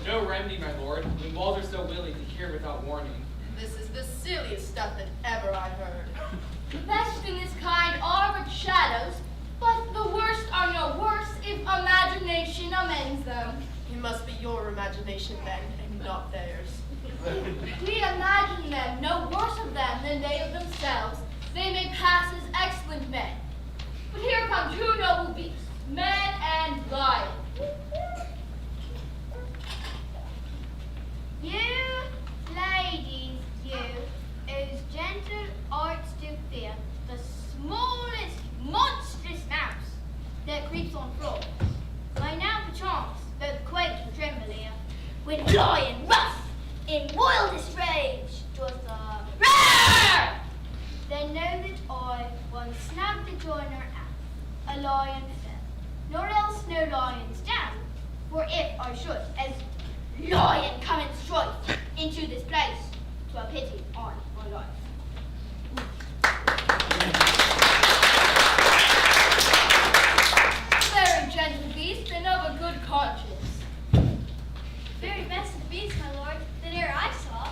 No remedy, my lord, when walls are so willing to hear without warning. This is the silliest stuff that ever I heard. The best in this kind are but shadows, but the worst are no worse if imagination amends them. It must be your imagination then, and not theirs. We imagine them no worse of them than they of themselves. They may pass as excellent men. But here come two noble beasts, man and lion. You, ladies, you, whose gentle arts do fear the smallest monstrous mouse that creeps on floor, may now perchance both quake and tremble here, when lion rough in wildest rage doth roar! Then know that I once snapped the joiner out, a lion fell, nor else no lions down, for if I should, as lion come in strife into this place, 'twere pity on my life. Very gentle beast and of a good conscience. Very best of beasts, my lord, that e'er I saw.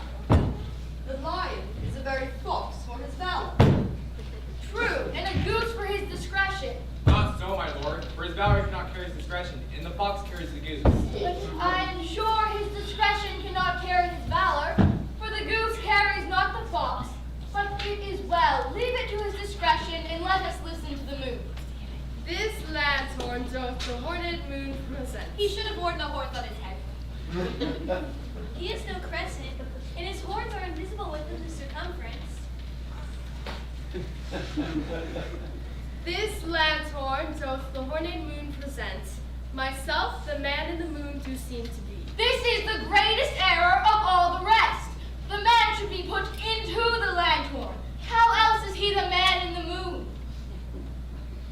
The lion is a very fox for his valor. fox carries the goose. But I am sure his discretion cannot carry his valor, for the goose carries not the fox. But it is well. Leave it to his discretion, and let us listen to the moon. This lanthorn doth the horned moon present. He should have worn no horns on his head. He is no crescent, and his horns are invisible within the circumference. This lanthorn doth the horned moon present. Myself, the man in the moon, do seem to be. This is the greatest error of all the rest. The man should be put into the lanthorn. How else is he the man in the moon?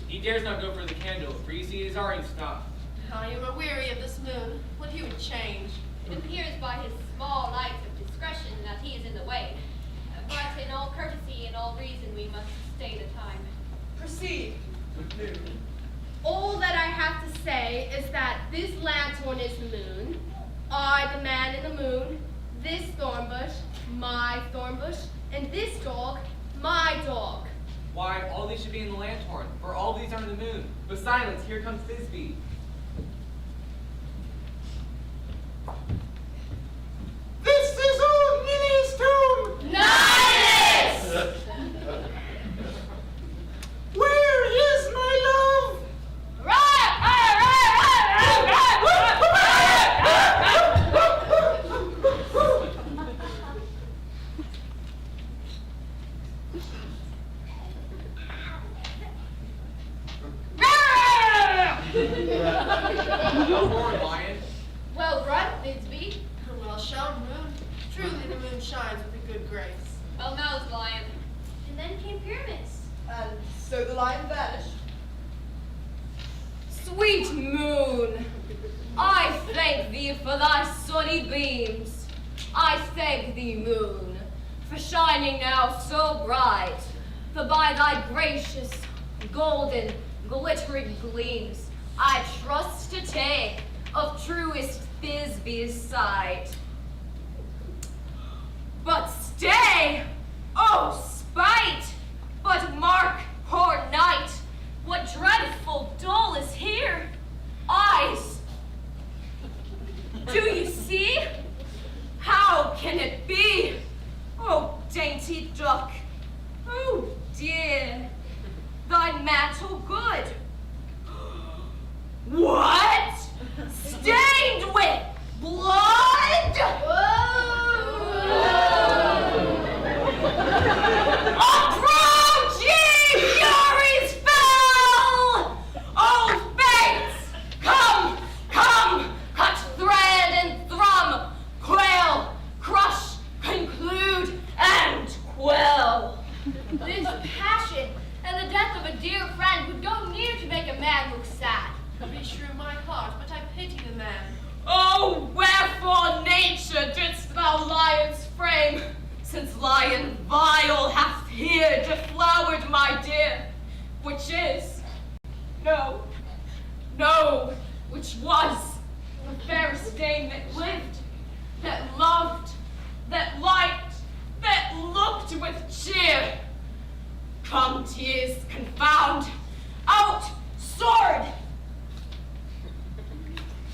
He dares not go for the candle, for you see it is already snuffed. I am aweary of this moon. What he would change. It appears by his small lights of discretion that he is in the way. But in all courtesy and all reason we must stay the time. Proceed. All that I have to say is that this lanthorn is the moon, I the man in the moon, this thorn bush, my thorn bush, and this dog, my dog. Why, all these should be in the lanthorn, for all these are in the moon. But silence, here comes Thisbe. This is old Minnie's tomb! Nihilus! Where is my love? Roar, lion. Well run, Thisbe. Well shown, moon. Truly the moon shines with a good grace. Well nosed lion. And then came Pyramus. And so the lion vanished. Sweet moon, I thank thee for thy sunny beams. I thank thee, moon, for shining now so bright. For by thy gracious, golden, glittering gleams, I trust to take of truest Thisbe's sight. But stay, oh spite! But mark, poor knight, what dreadful dole is here? Eyes! Do you see? How can it be? Oh, dainty duck! Oh, dear! Thy mantle good! What? Stained with blood? Approach ye, furies fell! Oh, fates, come, come, cut thread and thrum, quail, crush, conclude, and quell. This passion and the death of a dear friend would go near to make a man look sad. Beshrew my heart, but I pity the man. Oh, wherefore, nature, didst thou lion's frame, since lion vile hath here deflowered my dear, which is, no, which was, the fairest dame that lived, that loved, that liked, that looked with cheer. Come, tears, confound, out, sword!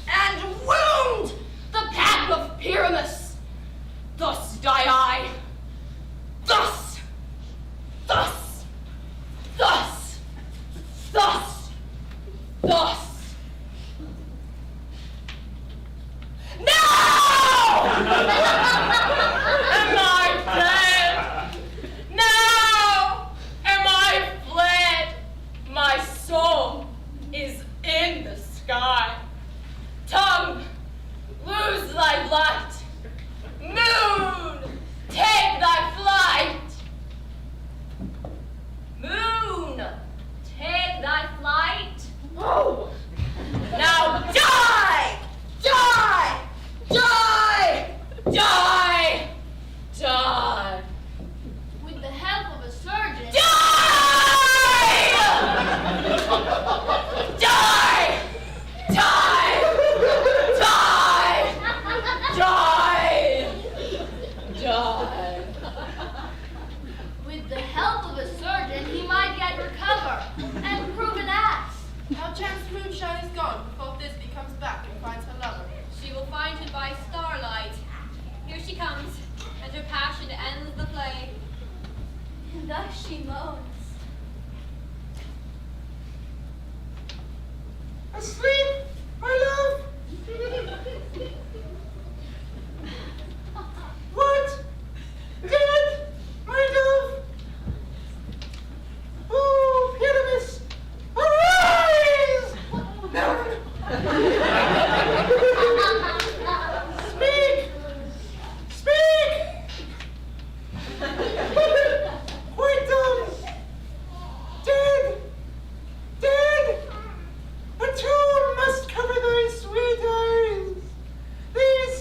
And wound the pack of Pyramus. Thus die I. Thus, thus, thus, thus, thus. No! Am I dead? Now am I fled? My soul is in the sky. Tongue, lose thy light. Moon, take thy flight. Moon, take thy flight. Oh, thus she moans. Asleep, my love. What? Dead, my dove. Oh, Pyramus, arise! Speak! Speak! Quite dumb. Dead! Dead! A tomb must cover thy sweet eyes. These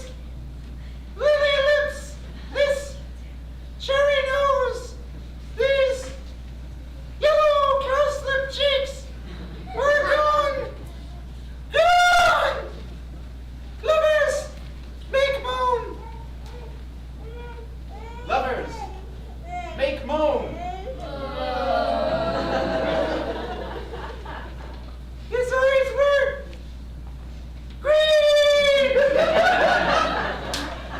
lily lips, this cherry nose, these yellow cowslip cheeks are gone. Gone! Lovers, make moan. Lovers, make moan. His eyes were green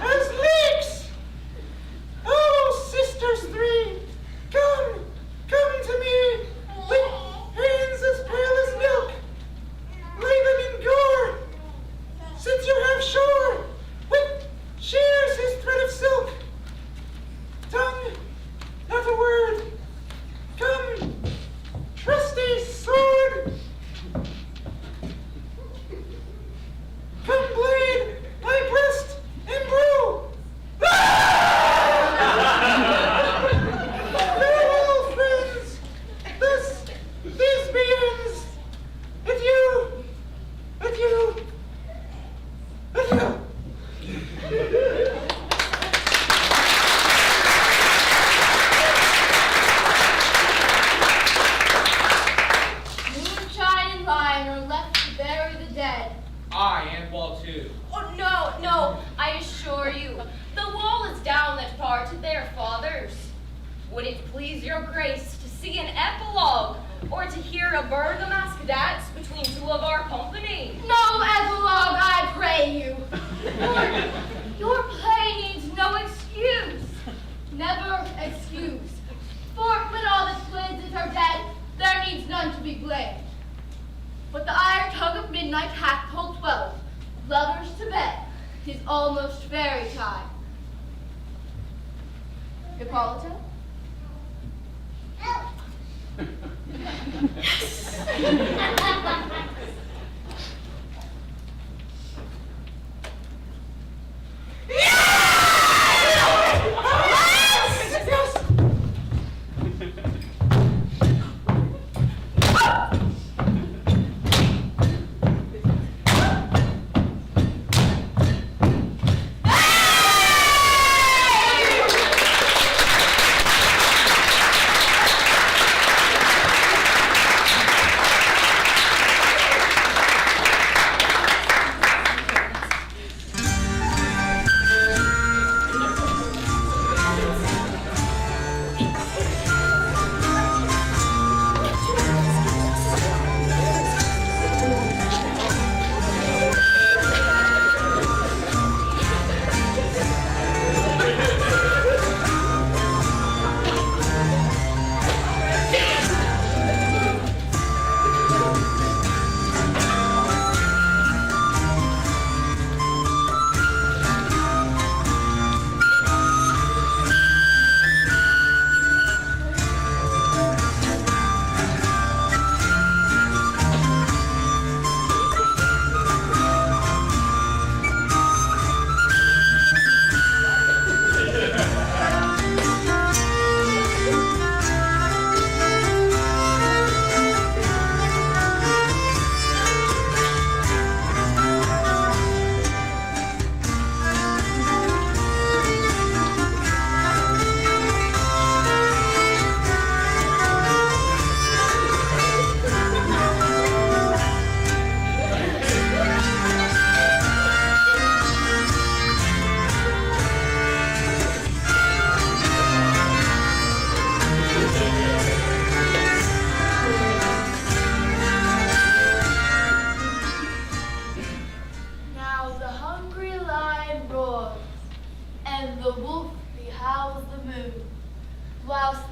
as leeks. Oh, sisters three, come, come to me with hands as pale as milk. Lay them in gore, since you have shore with shears his thread of silk. Tongue, not a word. Come, trusty sword. Come, blade, my breast imbrue. Farewell, friends. This begins. Adieu. Adieu. Adieu. Moonshine and lion are left to bury the dead. I and Wall too. Oh, no, no, I assure you, the wall is down that far to their fathers. Would it please your grace to see an epilogue, or to hear a Bergamasque dance between two of our company? No epilogue, I pray you. Your play needs no excuse. Never excuse. For when all the twins are dead, there needs none to be blamed. But the iron tongue of midnight hath told 12, lovers to bed, 'tis almost fairy time. Hippolyta?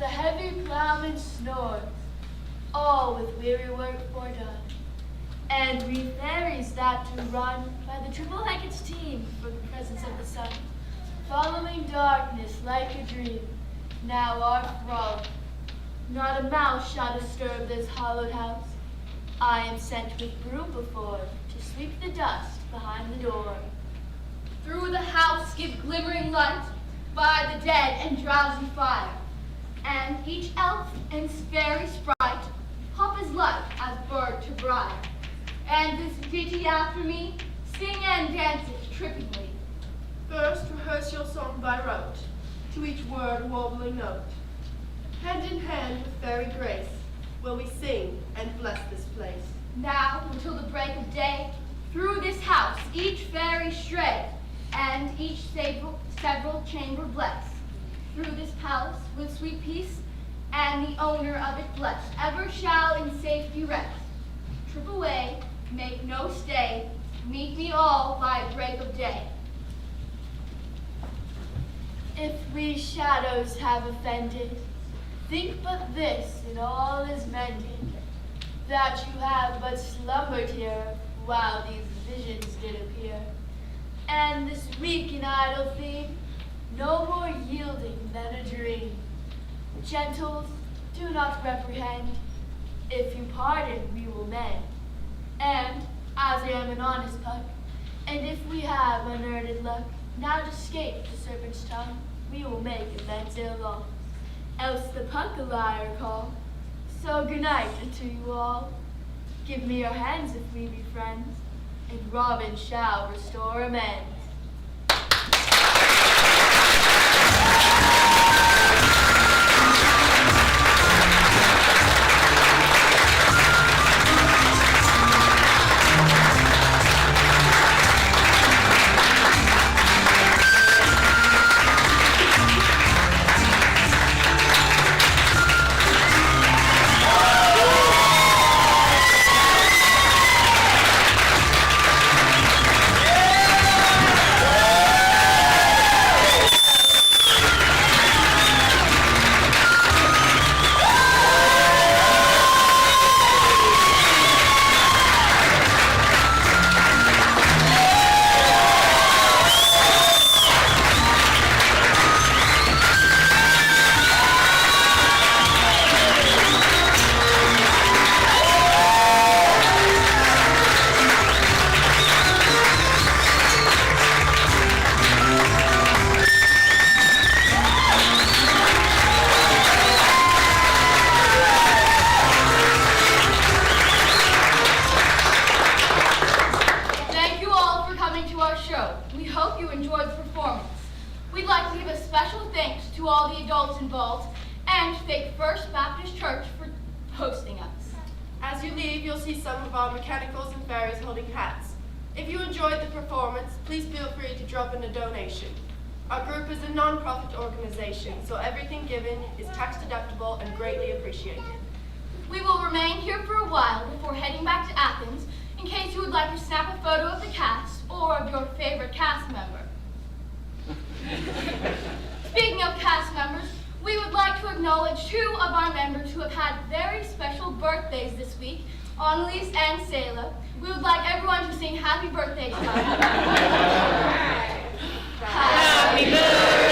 the heavy plowman snores, all with weary work foredone. And we fairies that do run by the triple-legged team for the presence of the sun, following darkness like a dream, now are frolic. Not a mouse shall disturb this hallowed house. I am sent with broom before to sweep the dust behind the door. Through the house give glimmering light by the dead and drowsy fire, and each elf and fairy sprite hop as light as bird to briar. And this ditty after me, sing and dance it trippingly. First, rehearse your song by rote, to each word warbling note. Hand in hand with fairy grace, will we sing and bless this place. Now until the break of day, through this house each fairy stray, and each several chamber bless. Through this palace with sweet peace, and the owner of it blessed, ever shall in safety rest. Trip away, make no stay, meet me all by break of day. If we shadows have offended, think but this, and all is mended, that you have but slumbered here while these visions did appear. And this weak and idle theme, no more yielding than a dream. Gentles, do not reprehend. If you pardon, we will mend. And, as I am an honest puck, and if we have unearned luck, now to escape the serpent's tongue, we will make amends ere long. Else the puck a liar call. So good night unto you all. Give me your hands if we be friends, and Robin shall restore amends. As you leave, you'll see some of our mechanicals and fairies holding hats. If you enjoyed the performance, please feel free to drop in a donation. Our group is a non-profit organization, so everything given is tax deductible and greatly appreciated. We will remain here for a while before heading back to Athens in case you would like to snap a photo of the cast or of your favorite cast member. Speaking of cast members, we would like to acknowledge two of our members who have had very special birthdays this week, Annalise and Sayla. We would like everyone to sing happy birthday to them. Happy birthday.